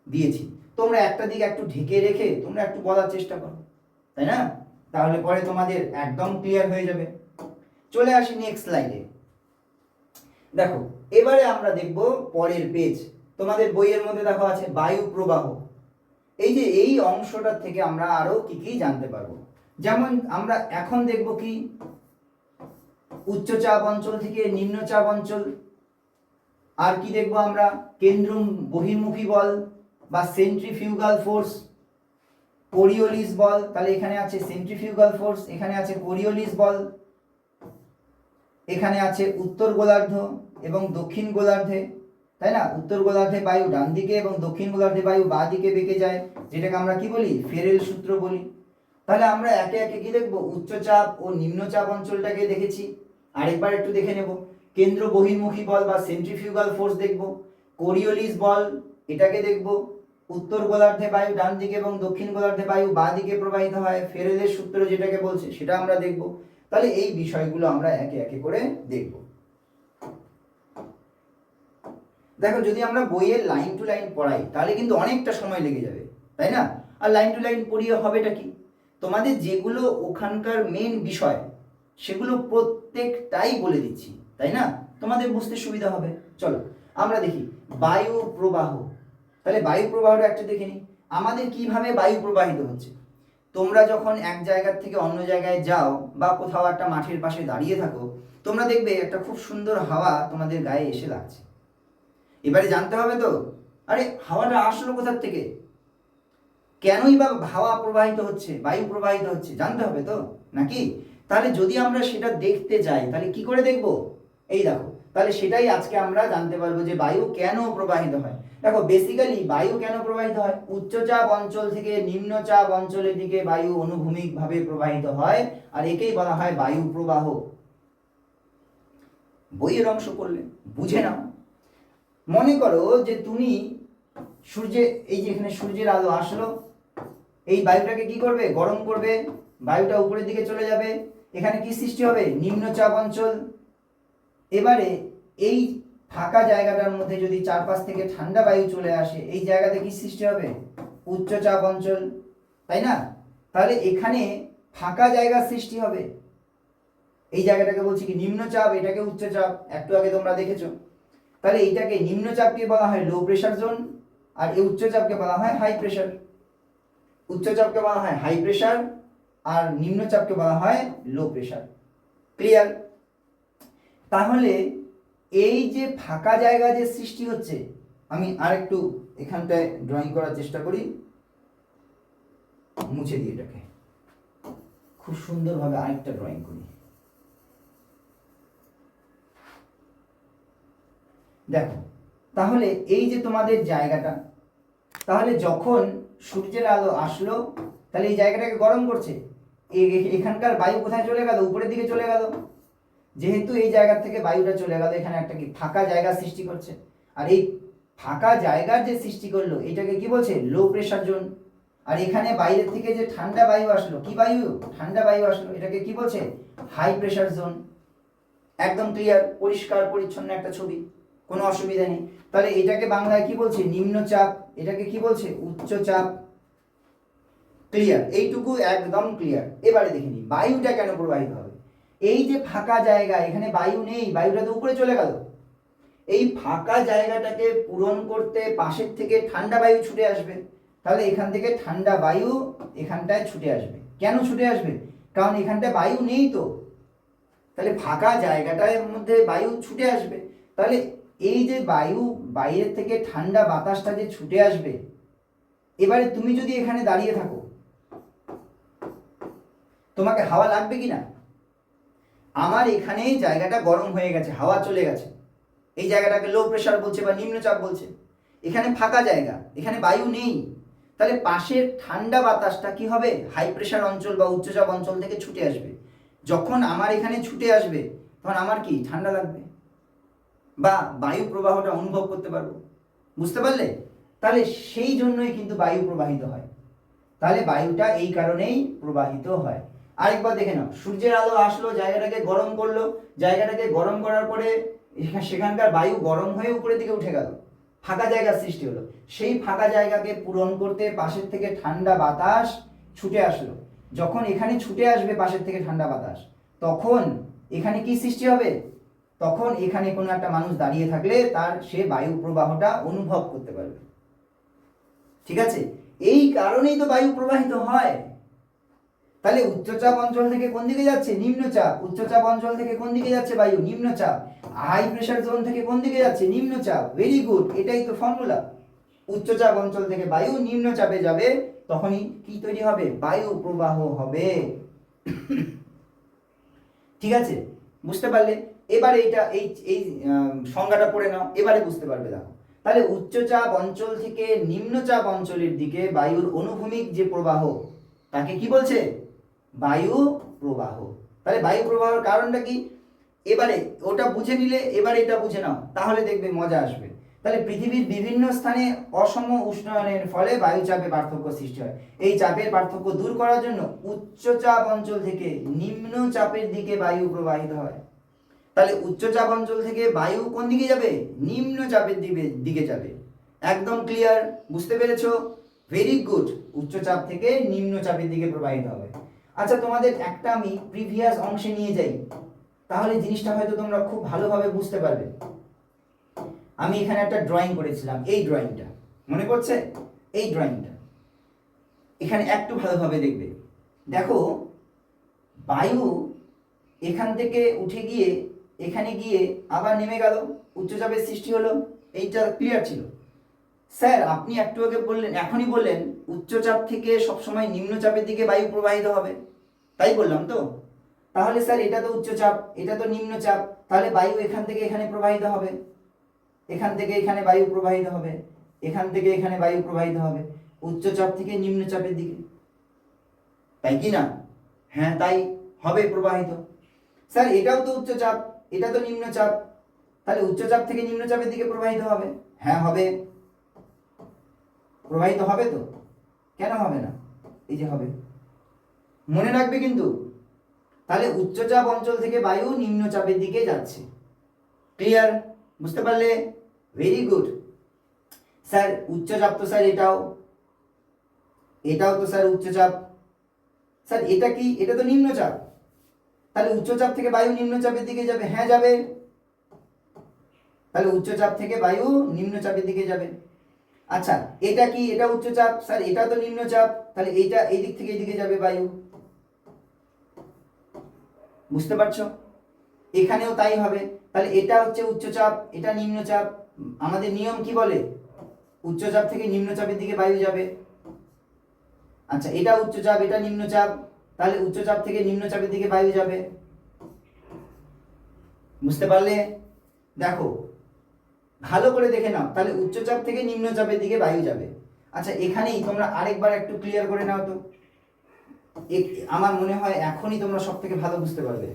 দিয়েছি। তোমরা একটা দিক একটু ঢেকে রেখে তোমরা একটু বলার চেষ্টা করো, তাই না? তাহলে পরে তোমাদের একদম ক্লিয়ার হয়ে যাবে। চলে আসি নেক্সট স্লাইডে। দেখো এবারে আমরা দেখব পরের পেজ। তোমাদের বইয়ের মধ্যে দেখো আছে বায়ু প্রবাহ। এই যে এই অংশটা থেকে আমরা আরো কি কি জানতে পারবো, যেমন আমরা এখন দেখব কি উচ্চচাপ অঞ্চল থেকে নিম্নচাপ অঞ্চল। আর কি দেখব আমরা কেন্দ্র বহির্মুখী বল বা সেন্ট্রিফিউগাল ফোর্স, কোরিওলিস বল। তাহলে এখানে আছে সেন্ট্রিফিউগাল ফোর্স, এখানে আছে কোরিওলিস বল, এখানে আছে উত্তর গোলার্ধ এবং দক্ষিণ গোলার্ধে, তাই না? উত্তর গোলার্ধে বায়ু ডান দিকে এবং দক্ষিণ গোলার্ধে বায়ু বাঁ দিকে বেঁকে যায়, যেটাকে আমরা কি বলি ফেরেল সূত্র বলি। তাহলে আমরা একে একে কি দেখব, উচ্চচাপ ও নিম্নচাপ অঞ্চলটাকে দেখেছি, আরেকবার একটু দেখে নেব। কেন্দ্র বহির্মুখী বল বা সেন্ট্রিফিউগাল ফোর্স দেখব, কোরিওলিস বল এটাকে দেখব, উত্তর গোলার্ধে বায়ু ডান দিকে এবং দক্ষিণ গোলার্ধে বায়ু বাঁ দিকে প্রবাহিত হয়, ফেরেলের সূত্র যেটাকে বলছে সেটা আমরা দেখব। তাহলে এই বিষয়গুলো আমরা একে একে করে দেখব। দেখো, যদি আমরা বইয়ের লাইন টু লাইন পড়াই তাহলে কিন্তু অনেকটা সময় লেগে যাবে, তাই না? আর লাইন টু লাইন পড়িয়ে হবেটা কি, তোমাদের যেগুলো ওখানকার মেন বিষয় সেগুলো প্রত্যেকটাই বলে দিচ্ছি, তাই না? তোমাদের বুঝতে সুবিধা হবে। চলো আমরা দেখি বায়ু প্রবাহ। তাহলে বায়ু প্রবাহটা একটা দেখে নিই, আমাদের কিভাবে বায়ু প্রবাহিত হচ্ছে। তোমরা যখন এক জায়গা থেকে অন্য জায়গায় যাও বা কোথাও একটা মাঠের পাশে দাঁড়িয়ে থাকো, তোমরা দেখবে একটা খুব সুন্দর হাওয়া তোমাদের গায়ে এসে লাগছে। এবারে জানতে হবে তো, আরে হাওয়াটা আসলো কোথার থেকে, কেনই বা হাওয়া প্রবাহিত হচ্ছে, বায়ু প্রবাহিত হচ্ছে, জানতে হবে তো নাকি? তাহলে যদি আমরা সেটা দেখতে যাই তাহলে কি করে দেখব? এই দেখো, তাহলে সেটাই আজকে আমরা জানতে পারবো যে বায়ু কেন প্রবাহিত হয়। দেখো, বেসিক্যালি বায়ু কেন প্রবাহিত হয়, উচ্চচাপ অঞ্চল থেকে নিম্নচাপ অঞ্চলের দিকে বায়ু অনুভূমিকভাবে প্রবাহিত হয়, আর একেই বলা হয় বায়ু প্রবাহ। বইয়ের অংশ করলে বুঝে নাও। মনে করো যে তুমি সূর্যে, এই যে এখানে সূর্যের আলো আসলো, এই বায়ুটাকে কি করবে? গরম করবে, বায়ুটা উপরের দিকে চলে যাবে, এখানে কি সৃষ্টি হবে? নিম্নচাপ অঞ্চল। এবারে এই ফাঁকা জায়গাটার মধ্যে যদি চারপাশ থেকে ঠান্ডা বায়ু চলে আসে, এই জায়গাতে কি সৃষ্টি হবে? উচ্চচাপ অঞ্চল, তাই না? তাহলে এখানে ফাঁকা জায়গার সৃষ্টি হবে, এই জায়গাটাকে বলছি কি নিম্নচাপ, এটাকে উচ্চচাপ, একটু আগে তোমরা দেখেছো। তাহলে এইটাকে নিম্নচাপকে বলা হয় লো প্রেশার জোন, আর এই উচ্চচাপকে বলা হয় হাই প্রেশার। উচ্চচাপকে বলা হয় হাই প্রেশার আর নিম্নচাপকে বলা হয় লো প্রেশার। ক্লিয়ার? তাহলে এই যে ফাঁকা জায়গা যে সৃষ্টি হচ্ছে, আমি আরেকটু এখানটায় ড্রয়িং করার চেষ্টা করি, মুছে দিই এটাকে, খুব সুন্দরভাবে আরেকটা ড্রয়িং করি। দেখো, তাহলে এই যে তোমাদের জায়গাটা, তাহলে যখন সূর্যের আলো আসলো তাহলে এই জায়গাটাকে গরম করছে, এখানকার বায়ু কোথায় চলে গেল? উপরের দিকে চলে গেল। যেহেতু এই জায়গা থেকে বায়ুটা চলে গেল, এখানে একটা কি ফাঁকা জায়গা সৃষ্টি করছে, আর এই ফাঁকা জায়গার যে সৃষ্টি করলো এটাকে কি বলছে? Low pressure zone. আর এখানে বাইরের থেকে যে ঠান্ডা বায়ু আসলো, কি বায়ু? ঠান্ডা বায়ু আসলো, এটাকে কি বলছে? High pressure zone. একদম ক্লিয়ার, পরিষ্কার পরিচ্ছন্ন একটা ছবি, কোনো অসুবিধা নেই। তাহলে এটাকে বাংলায় কি বলছে? নিম্নচাপ। এটাকে কি বলছে? উচ্চচাপ। ক্লিয়ার? এইটুকু একদম ক্লিয়ার। এবারে দেখে নিই বায়ুটা কেন প্রবাহিত হবে। এই যে ফাঁকা জায়গা, এখানে বায়ু নেই, বায়ুটা তো উপরে চলে গেল, এই ফাঁকা জায়গাটাকে পূরণ করতে পাশের থেকে ঠান্ডা বায়ু ছুটে আসবে। তাহলে এখান থেকে ঠান্ডা বায়ু এখানটায় ছুটে আসবে। কেন ছুটে আসবে? কারণ এখানটায় বায়ু নেই তো, তাহলে ফাঁকা জায়গাটার মধ্যে বায়ু ছুটে আসবে। তাহলে এই যে বায়ু, বাইরের থেকে ঠান্ডা বাতাসটা যে ছুটে আসবে, এবারে তুমি যদি এখানে দাঁড়িয়ে থাকো, তোমাকে হাওয়া লাগবে কিনা? আমার এখানে জায়গাটা গরম হয়ে গেছে, হাওয়া চলে গেছে, এই জায়গাটাকে লো প্রেশার বলছে বা নিম্নচাপ বলছে, এখানে ফাঁকা জায়গা, এখানে বায়ু নেই, তাহলে পাশের ঠান্ডা বাতাসটা কি হবে? হাই প্রেশার অঞ্চল বা উচ্চচাপ অঞ্চল থেকে ছুটে আসবে। যখন আমার এখানে ছুটে আসবে তখন আমার কি ঠান্ডা লাগবে বা বায়ু প্রবাহটা অনুভব করতে পারবো। বুঝতে পারলে? তাহলে সেই জন্যই কিন্তু বায়ু প্রবাহিত হয়। তাহলে বায়ুটা এই কারণেই প্রবাহিত হয়। আরেকবার দেখে নাও, সূর্যের আলো আসলো, জায়গাটাকে গরম করলো, জায়গাটাকে গরম করার পরে সেখানকার বায়ু গরম হয়ে উপরের দিকে উঠে গেল, ফাঁকা জায়গার সৃষ্টি হলো। সেই ফাঁকা জায়গাকে পূরণ করতে পাশের থেকে ঠান্ডা বাতাস ছুটে আসলো। যখন এখানে ছুটে আসবে পাশের থেকে ঠান্ডা বাতাস, তখন এখানে কি সৃষ্টি হবে? তখন এখানে কোনো একটা মানুষ দাঁড়িয়ে থাকলে তার সে বায়ু প্রবাহটা অনুভব করতে পারবে। ঠিক আছে? এই কারণেই তো বায়ু প্রবাহিত হয়। তাহলে উচ্চচাপ অঞ্চল থেকে কোন দিকে যাচ্ছে? নিম্নচাপ। উচ্চচাপ অঞ্চল থেকে কোন দিকে যাচ্ছে বায়ু? নিম্নচাপ। হাই প্রেশার জোন থেকে কোন দিকে যাচ্ছে? নিম্নচাপ। ভেরি গুড, এটাই তো ফর্মুলা। উচ্চচাপ অঞ্চল থেকে বায়ু নিম্নচাপে যাবে, তখনই কি তৈরি হবে? বায়ু প্রবাহ হবে। ঠিক আছে? বুঝতে পারলে? এবারে এটা এই এই সংজ্ঞাটা পড়ে নাও, এবারে বুঝতে পারবে। দেখো, তাহলে উচ্চচাপ অঞ্চল থেকে নিম্নচাপ অঞ্চলের দিকে বায়ুর অনুভূমিক যে প্রবাহ, তাকে কি বলছে? বায়ু প্রবাহ। তাহলে বায়ু প্রবাহের কারণটা কি? এবারে ওটা বুঝে নিলে এবারে এটা বুঝে নাও, তাহলে দেখবে মজা আসবে। তাহলে পৃথিবীর বিভিন্ন স্থানে অসম উষ্ণায়নের ফলে বায়ুচাপে পার্থক্য সৃষ্টি হয়। এই চাপের পার্থক্য দূর করার জন্য উচ্চচাপ অঞ্চল থেকে নিম্ন চাপের দিকে বায়ু প্রবাহিত হয়। তাহলে উচ্চচাপ অঞ্চল থেকে বায়ু কোন দিকে যাবে? নিম্ন চাপের দিকে যাবে। একদম ক্লিয়ার, বুঝতে পেরেছো? Very good. উচ্চচাপ থেকে নিম্ন চাপের দিকে প্রবাহিত হবে। আচ্ছা, তোমাদের একটা আমি প্রিভিয়াস অংশে নিয়ে যাই, তাহলে জিনিসটা হয়তো তোমরা খুব ভালোভাবে বুঝতে পারবে। আমি এখানে একটা ড্রয়িং করেছিলাম, এই ড্রয়িংটা মনে পড়ছে? এই ড্রয়িংটা এখানে একটু ভালোভাবে দেখবে। দেখো, বায়ু এখান থেকে উঠে গিয়ে এখানে গিয়ে আবার নেমে গেল, উচ্চচাপের সৃষ্টি হলো। এইটা ক্লিয়ার ছিল? স্যার আপনি একটু আগে বললেন, এখনই বললেন উচ্চচাপ থেকে সবসময় নিম্নচাপের দিকে বায়ু প্রবাহিত হবে, তাই বললাম তো? তাহলে স্যার এটা তো উচ্চচাপ, এটা তো নিম্নচাপ, তাহলে বায়ু এখান থেকে এখানে প্রবাহিত হবে, এখান থেকে এখানে বায়ু প্রবাহিত হবে, এখান থেকে এখানে বায়ু প্রবাহিত হবে, উচ্চচাপ থেকে নিম্নচাপের দিকে, তাই কি না? হ্যাঁ, তাই হবে প্রবাহিত। স্যার এটাও তো উচ্চচাপ, এটা তো নিম্নচাপ, তাহলে উচ্চচাপ থেকে নিম্নচাপের দিকে প্রবাহিত হবে। হ্যাঁ হবে, প্রবাহিত হবে তো, কেন হবে না? এই যে হবে, মনে রাখবে কিন্তু। তাহলে উচ্চচাপ অঞ্চল থেকে বায়ু নিম্নচাপের দিকে যাচ্ছে। ক্লিয়ার? বুঝতে পারলে? Very good. স্যার উচ্চচাপ তো স্যার এটাও, এটাও তো স্যার উচ্চচাপ। স্যার এটা কি? এটা তো নিম্নচাপ, তাহলে উচ্চচাপ থেকে বায়ু নিম্নচাপের দিকে যাবে। হ্যাঁ যাবে, তাহলে উচ্চচাপ থেকে বায়ু নিম্নচাপের দিকে যাবে। আচ্ছা এটা কি? এটা উচ্চচাপ, স্যার এটা তো নিম্নচাপ, তাহলে এইটা এই দিক থেকে এইদিকে যাবে বায়ু। বুঝতে পারছো? এখানেও তাই হবে। তাহলে এটা হচ্ছে উচ্চচাপ, এটা নিম্নচাপ। আমাদের নিয়ম কি বলে? উচ্চচাপ থেকে নিম্নচাপের দিকে বায়ু যাবে। আচ্ছা এটা উচ্চচাপ, এটা নিম্নচাপ, তাহলে উচ্চচাপ থেকে নিম্নচাপের দিকে বায়ু যাবে। বুঝতে পারলে? দেখো ভালো করে দেখে নাও, তাহলে উচ্চচাপ থেকে নিম্নচাপের দিকে বায়ু যাবে। আচ্ছা এখানেই তোমরা আরেকবার একটু ক্লিয়ার করে নাও তো, আমার মনে হয় এখনই তোমরা সব থেকে ভালো বুঝতে পারবে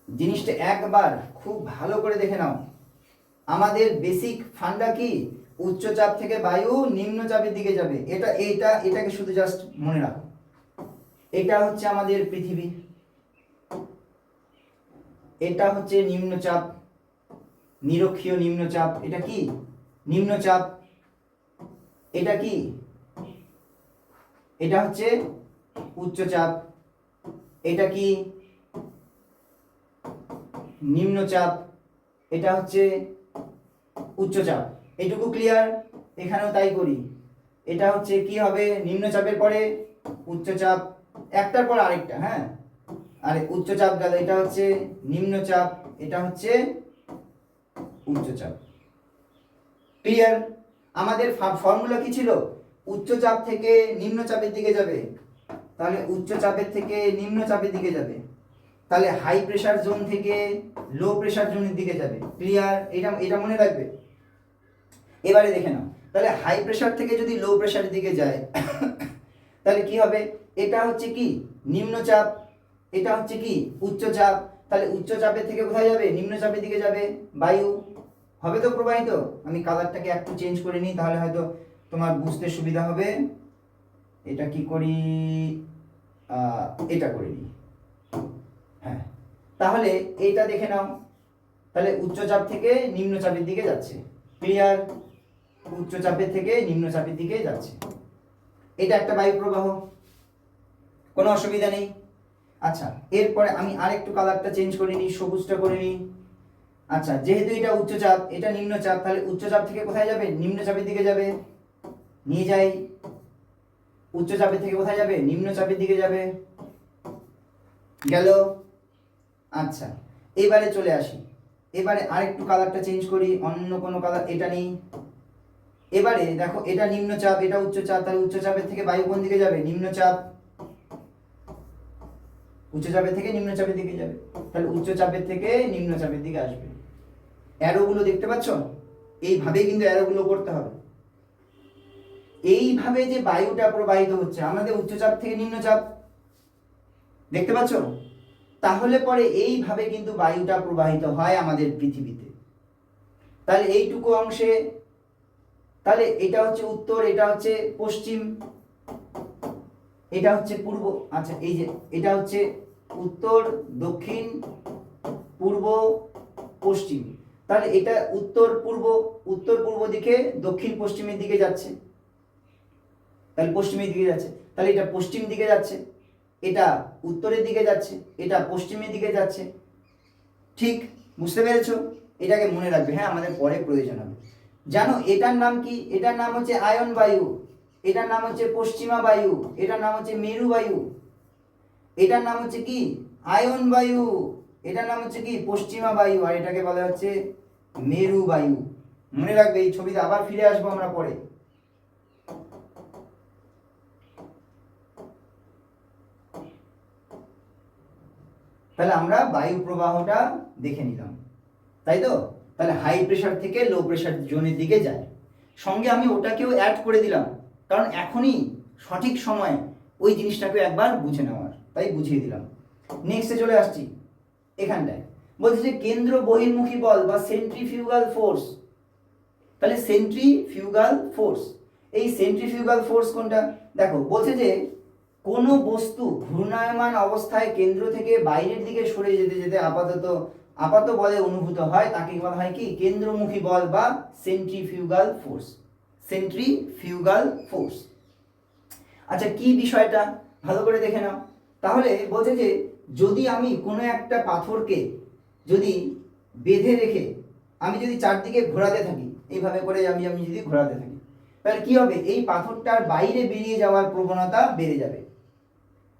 জিনিসটা। একবার খুব ভালো করে দেখে নাও। আমাদের বেসিক ফান্ডা কি? উচ্চচাপ থেকে বায়ু নিম্নচাপের দিকে যাবে। এটাকে শুধু জাস্ট মনে রাখো। এটা হচ্ছে আমাদের পৃথিবী, এটা হচ্ছে নিম্নচাপ, নিরক্ষীয় নিম্নচাপ। এটা কি? নিম্নচাপ। এটা কি? এটা হচ্ছে উচ্চচাপ। এটা কি? নিম্নচাপ। এটা হচ্ছে উচ্চচাপ। এইটুকু ক্লিয়ার? এখানেও তাই করি। এটা হচ্ছে কি হবে? নিম্নচাপের পরে উচ্চচাপ, একটার পর আরেকটা। হ্যাঁ, আরে উচ্চচাপ গেল, এটা হচ্ছে নিম্নচাপ, এটা হচ্ছে উচ্চচাপ। ক্লিয়ার? আমাদের ফর্মুলা কি ছিল? উচ্চচাপ থেকে নিম্নচাপের দিকে যাবে, তাহলে উচ্চচাপের থেকে নিম্নচাপের দিকে যাবে, তাহলে হাই প্রেসার জোন থেকে লো প্রেসার জোনের দিকে যাবে। ক্লিয়ার? এটা মনে রাখবে। এবারে দেখে নাও, তাহলে হাই প্রেসার থেকে যদি লো প্রেসারের দিকে যায় তাহলে কি হবে? এটা হচ্ছে কি? নিম্নচাপ, এটা হচ্ছে কি? উচ্চচাপ। তাহলে উচ্চচাপের থেকে কোথায় যাবে? নিম্নচাপের দিকে যাবে বায়ু। হবে তো প্রবাহিত? আমি কালারটাকে একটু চেঞ্জ করে নিই, তাহলে হয়তো তোমার বুঝতে সুবিধা হবে। এটা কি করি? এটা করে নিই। হ্যাঁ, তাহলে এইটা দেখে নাও, তাহলে উচ্চচাপ থেকে নিম্নচাপের দিকে যাচ্ছে। ক্লিয়ার? উচ্চচাপের থেকে নিম্নচাপের দিকে যাচ্ছে। এটা একটা বায়ু প্রবাহ, কোনো অসুবিধা নেই। আচ্ছা এরপরে আমি আরেকটু কালারটা চেঞ্জ করে নিই, সবুজটা করে নিই। আচ্ছা যেহেতু এটা উচ্চচাপ, এটা নিম্নচাপ, তাহলে উচ্চচাপ থেকে কোথায় যাবে? নিম্নচাপের দিকে যাবে। নিয়ে যাই, উচ্চচাপের থেকে কোথায় যাবে? নিম্নচাপের দিকে যাবে। গেল? আচ্ছা এবারে চলে আসি, এবারে আরেকটু কালারটা চেঞ্জ করি, অন্য কোনো কালার, এটা নেই। এবারে দেখো এটা নিম্নচাপ, এটা উচ্চচাপ, তাহলে উচ্চচাপের থেকে বায়ু কোন দিকে যাবে? নিম্নচাপ। উচ্চচাপের থেকে নিম্নচাপের দিকে যাবে, তাহলে উচ্চচাপের থেকে নিম্নচাপের দিকে আসবে। অ্যারোগুলো দেখতে পাচ্ছ? এইভাবেই কিন্তু অ্যারোগুলো করতে হবে। এইভাবে যে বায়ুটা প্রবাহিত হচ্ছে আমাদের উচ্চচাপ থেকে নিম্নচাপ, দেখতে পাচ্ছ? তাহলে পরে এইভাবে কিন্তু বায়ুটা প্রবাহিত হয় আমাদের পৃথিবীতে। তাহলে এইটুকু অংশে, তাহলে এটা হচ্ছে উত্তর, এটা হচ্ছে পশ্চিম, এটা হচ্ছে পূর্ব, আচ্ছা এই যে এটা হচ্ছে উত্তর, দক্ষিণ, পূর্ব, পশ্চিম। তাহলে এটা উত্তর পূর্ব দিকে, দক্ষিণ পশ্চিমের দিকে যাচ্ছে, তাহলে পশ্চিমের দিকে যাচ্ছে, তাহলে এটা পশ্চিম দিকে যাচ্ছে, এটা উত্তরের দিকে যাচ্ছে, এটা পশ্চিমের দিকে যাচ্ছে। ঠিক বুঝতে পেরেছো? এটাকে মনে রাখবে, হ্যাঁ আমাদের পরে প্রয়োজন হবে। জানো এটার নাম কি? এটার নাম হচ্ছে আয়ন বায়ু, এটার নাম হচ্ছে পশ্চিমা বায়ু, এটার নাম হচ্ছে মেরু বায়ু। এটার নাম হচ্ছে কি? আয়ন বায়ু, এটার নাম হচ্ছে কি? পশ্চিমা বায়ু, আর এটাকে বলা হচ্ছে মেরু বায়ু। মনে রাখবে, এই ছবিতে আবার ফিরে আসবো আমরা পরে। তাহলে আমরা বায়ু প্রবাহটা দেখে নিলাম, তাই তো? তাহলে হাই প্রেশার থেকে লো প্রেশার জোনের দিকে যায়। সঙ্গে আমি ওটাকেও অ্যাড করে দিলাম, কারণ এখনই সঠিক সময় ওই জিনিসটাকে একবার বুঝে নেওয়ার, তাই বুঝিয়ে দিলাম। নেক্সটে চলে আসছি, এখানটায় বলছে যে কেন্দ্র বহির্মুখী বল বা সেন্ট্রিফিউগাল ফোর্স। তাহলে সেন্ট্রিফিউগাল ফোর্স, এই সেন্ট্রিফিউগাল ফোর্স কোনটা? দেখো বলছে যে কোনো বস্তু ঘূর্ণায়মান অবস্থায় কেন্দ্র থেকে বাইরের দিকে সরে যেতে যেতে আপাত বলে অনুভূত হয়, তাকে বলা হয় কি? কেন্দ্রমুখী বল বা সেন্ট্রিফিউগাল ফোর্স। Centrifugal force. আচ্ছা কি বিষয়টা ভালো করে দেখে নাও। তাহলে বলছে যে যদি আমি কোনো একটা পাথরকে যদি বেঁধে রেখে আমি যদি চারদিকে ঘোরাতে থাকি, এইভাবে করে আমি যদি ঘোরাতে থাকি, তাহলে কি হবে? এই পাথরটার বাইরে বেরিয়ে যাওয়ার প্রবণতা বেড়ে যাবে।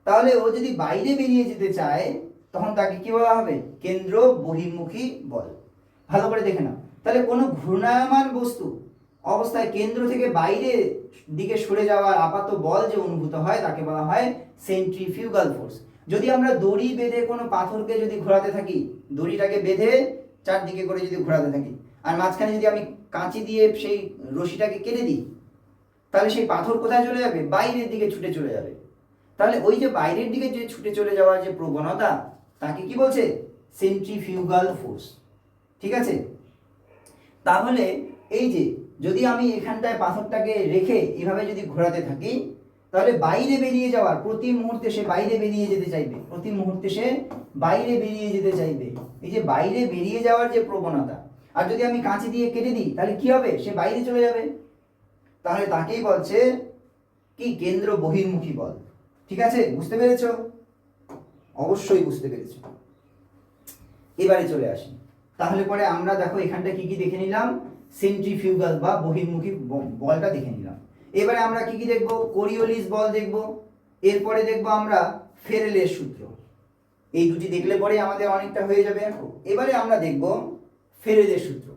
তাহলে ও যদি বাইরে বেরিয়ে যেতে চায়, তখন তাকে কি বলা হবে? কেন্দ্র বহির্মুখী বল। ভালো করে দেখে নাও। তাহলে কোনো ঘূর্ণায়মান বস্তু অবস্থায় কেন্দ্র থেকে বাইরে দিকে সরে যাওয়ার আপাত বল যে অনুভূত হয়, তাকে বলা হয় সেন্ট্রিফিউগাল ফোর্স। যদি আমরা দড়ি বেঁধে কোনো পাথরকে যদি ঘোরাতে থাকি, দড়িটাকে বেঁধে চারদিকে করে যদি ঘোরাতে থাকি, আর মাঝখানে যদি আমি কাঁচি দিয়ে সেই রশিটাকে কেটে দিই, তাহলে সেই পাথর কোথায় চলে যাবে? বাইরের দিকে ছুটে চলে যাবে। তাহলে ওই যে বাইরের দিকে যে ছুটে চলে যাওয়ার যে প্রবণতা, তাকে কি বলছে? Centrifugal force. ঠিক আছে? তাহলে এই যে যদি আমি এখানটায় পাথরটাকে রেখে এভাবে যদি ঘোরাতে থাকি, তাহলে বাইরে বেরিয়ে যাওয়ার প্রতি মুহূর্তে সে বাইরে বেরিয়ে যেতে চাইবে, প্রতি মুহূর্তে সে বাইরে বেরিয়ে যেতে চাইবে। এই যে বাইরে বেরিয়ে যাওয়ার যে প্রবণতা, আর যদি আমি কাঁচি দিয়ে কেটে দিই, তাহলে কি হবে? সে বাইরে চলে যাবে। তাহলে তাকেই বলছে কি? কেন্দ্র বহির্মুখী বল। ঠিক আছে? বুঝতে পেরেছ? অবশ্যই বুঝতে পেরেছ। এবারে চলে আসি। তাহলে পরে আমরা দেখো এখানটা কি কি দেখে নিলাম? সেন্ট্রিফিউগাল বা বহির্মুখী বলটা দেখে নিলাম। এবারে আমরা কি কি দেখব? কোরিওলিস বল দেখব, এরপরে দেখব আমরা ফেরেলের সূত্র। এই দুটি দেখলে পরে আমাদের অনেকটা হয়ে যাবে। এবারে আমরা দেখব ফেরেলের সূত্র,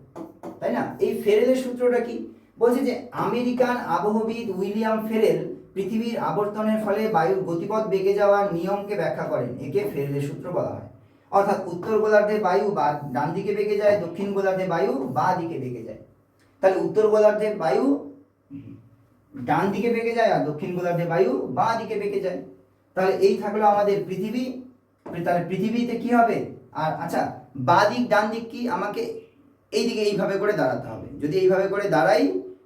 তাই না? এই ফেরেলের সূত্রটা কি? বলছে যে আমেরিকান আবহবিদ উইলিয়াম ফেরেল পৃথিবীর আবর্তনের ফলে বায়ুর গতিপথ বেগে যাওয়ার নিয়মকে ব্যাখ্যা করেন। একে ফেরেলের সূত্র বলা হয়। অর্থাৎ উত্তর গোলার্ধে বায়ু বা ডান দিকে বেগে যায়, দক্ষিণ গোলার্ধে বায়ু বা দিকে বেগে যায়। তাহলে উত্তর গোলার্ধে বায়ু ডান দিকে বেগে যায়, আর দক্ষিণ গোলার্ধে বায়ু বা দিকে বেগে যায়। তাহলে এই থাকলো আমাদের পৃথিবী। তাহলে পৃথিবীতে কি হবে? আর আচ্ছা, বা দিক ডান দিক কি? আমাকে এইদিকে এইভাবে করে দাঁড়াতে হবে। যদি এইভাবে করে দাঁড়াই,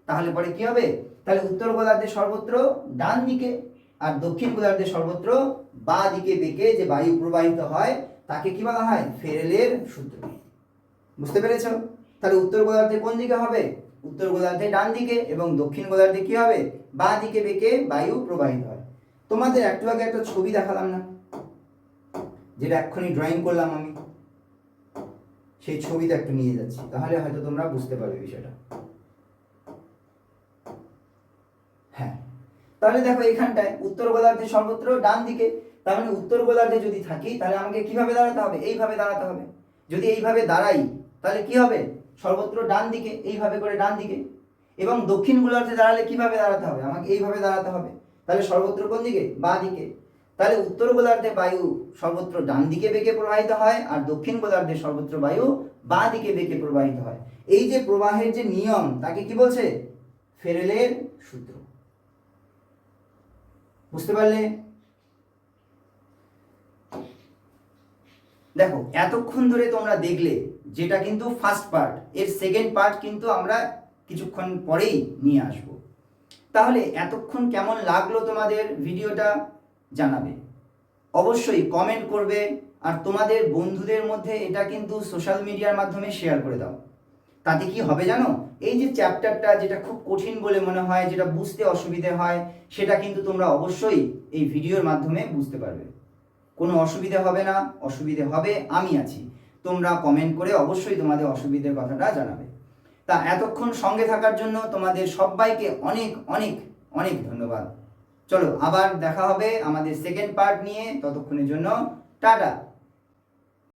তাহলে পরে কি হবে? তাহলে উত্তর গোলার্ধে সর্বত্র ডান দিকে, আর দক্ষিণ গোলার্ধে সর্বত্র বা দিকে বেঁকে যে বায়ু প্রবাহিত হয়, তাকে কি বলা হয়? ফেরেলের সূত্র। বুঝতে পেরেছ? তাহলে উত্তর গোলার্ধে কোন দিকে হবে? উত্তর গোলার্ধে ডান দিকে, এবং দক্ষিণ গোলার্ধে কি হবে? বা দিকে বেঁকে বায়ু প্রবাহিত হয়। তোমাদের একটু আগে একটা ছবি দেখালাম না, যেটা এক্ষুনি ড্রয়িং করলাম আমি, সেই ছবিটা একটু নিয়ে যাচ্ছি, তাহলে হয়তো তোমরা বুঝতে পারবে বিষয়টা। হ্যাঁ, তাহলে দেখো এখানটায় উত্তর গোলার্ধে সর্বত্র ডান দিকে, তার মানে উত্তর গোলার্ধে যদি থাকি, তাহলে আমাকে কিভাবে দাঁড়াতে হবে? এইভাবে দাঁড়াতে হবে। যদি এইভাবে দাঁড়াই, তাহলে কি হবে? সর্বত্র ডান দিকে, এইভাবে করে ডান দিকে। এবং দক্ষিণ গোলার্ধে দাঁড়ালে কিভাবে দাঁড়াতে হবে? আমাকে এইভাবে দাঁড়াতে হবে। তাহলে সর্বত্র কোন দিকে? বাঁ দিকে। তাহলে উত্তর গোলার্ধে বায়ু সর্বত্র ডান দিকে বেঁকে প্রবাহিত হয়, আর দক্ষিণ গোলার্ধে সর্বত্র বায়ু বাঁ দিকে বেঁকে প্রবাহিত হয়। এই যে প্রবাহের যে নিয়ম, তাকে কি বলছে? ফেরেলের সূত্র। বুঝতে পারলে? দেখো এতক্ষণ ধরে তোমরা দেখলে যেটা কিন্তু ফার্স্ট পার্ট, এর সেকেন্ড পার্ট কিন্তু আমরা কিছুক্ষণ পরেই নিয়ে আসব। তাহলে এতক্ষণ কেমন লাগলো তোমাদের ভিডিওটা জানাবে, অবশ্যই কমেন্ট করবে। আর তোমাদের বন্ধুদের মধ্যে এটা কিন্তু সোশ্যাল মিডিয়ার মাধ্যমে শেয়ার করে দাও। তাতে কি হবে জানো, এই যে চ্যাপ্টারটা যেটা খুব কঠিন বলে মনে হয়, যেটা বুঝতে অসুবিধে হয়, সেটা কিন্তু তোমরা অবশ্যই এই ভিডিওর মাধ্যমে বুঝতে পারবে। কোনো অসুবিধা হবে না, অসুবিধে হবে আমি আছি। তোমরা কমেন্ট করে অবশ্যই তোমাদের অসুবিধার কথাটা জানাবে। তা এতক্ষণ সঙ্গে থাকার জন্য তোমাদের সবাইকে অনেক অনেক অনেক ধন্যবাদ। চলো আবার দেখা হবে আমাদের সেকেন্ড পার্ট নিয়ে, ততক্ষণের জন্য টাটা।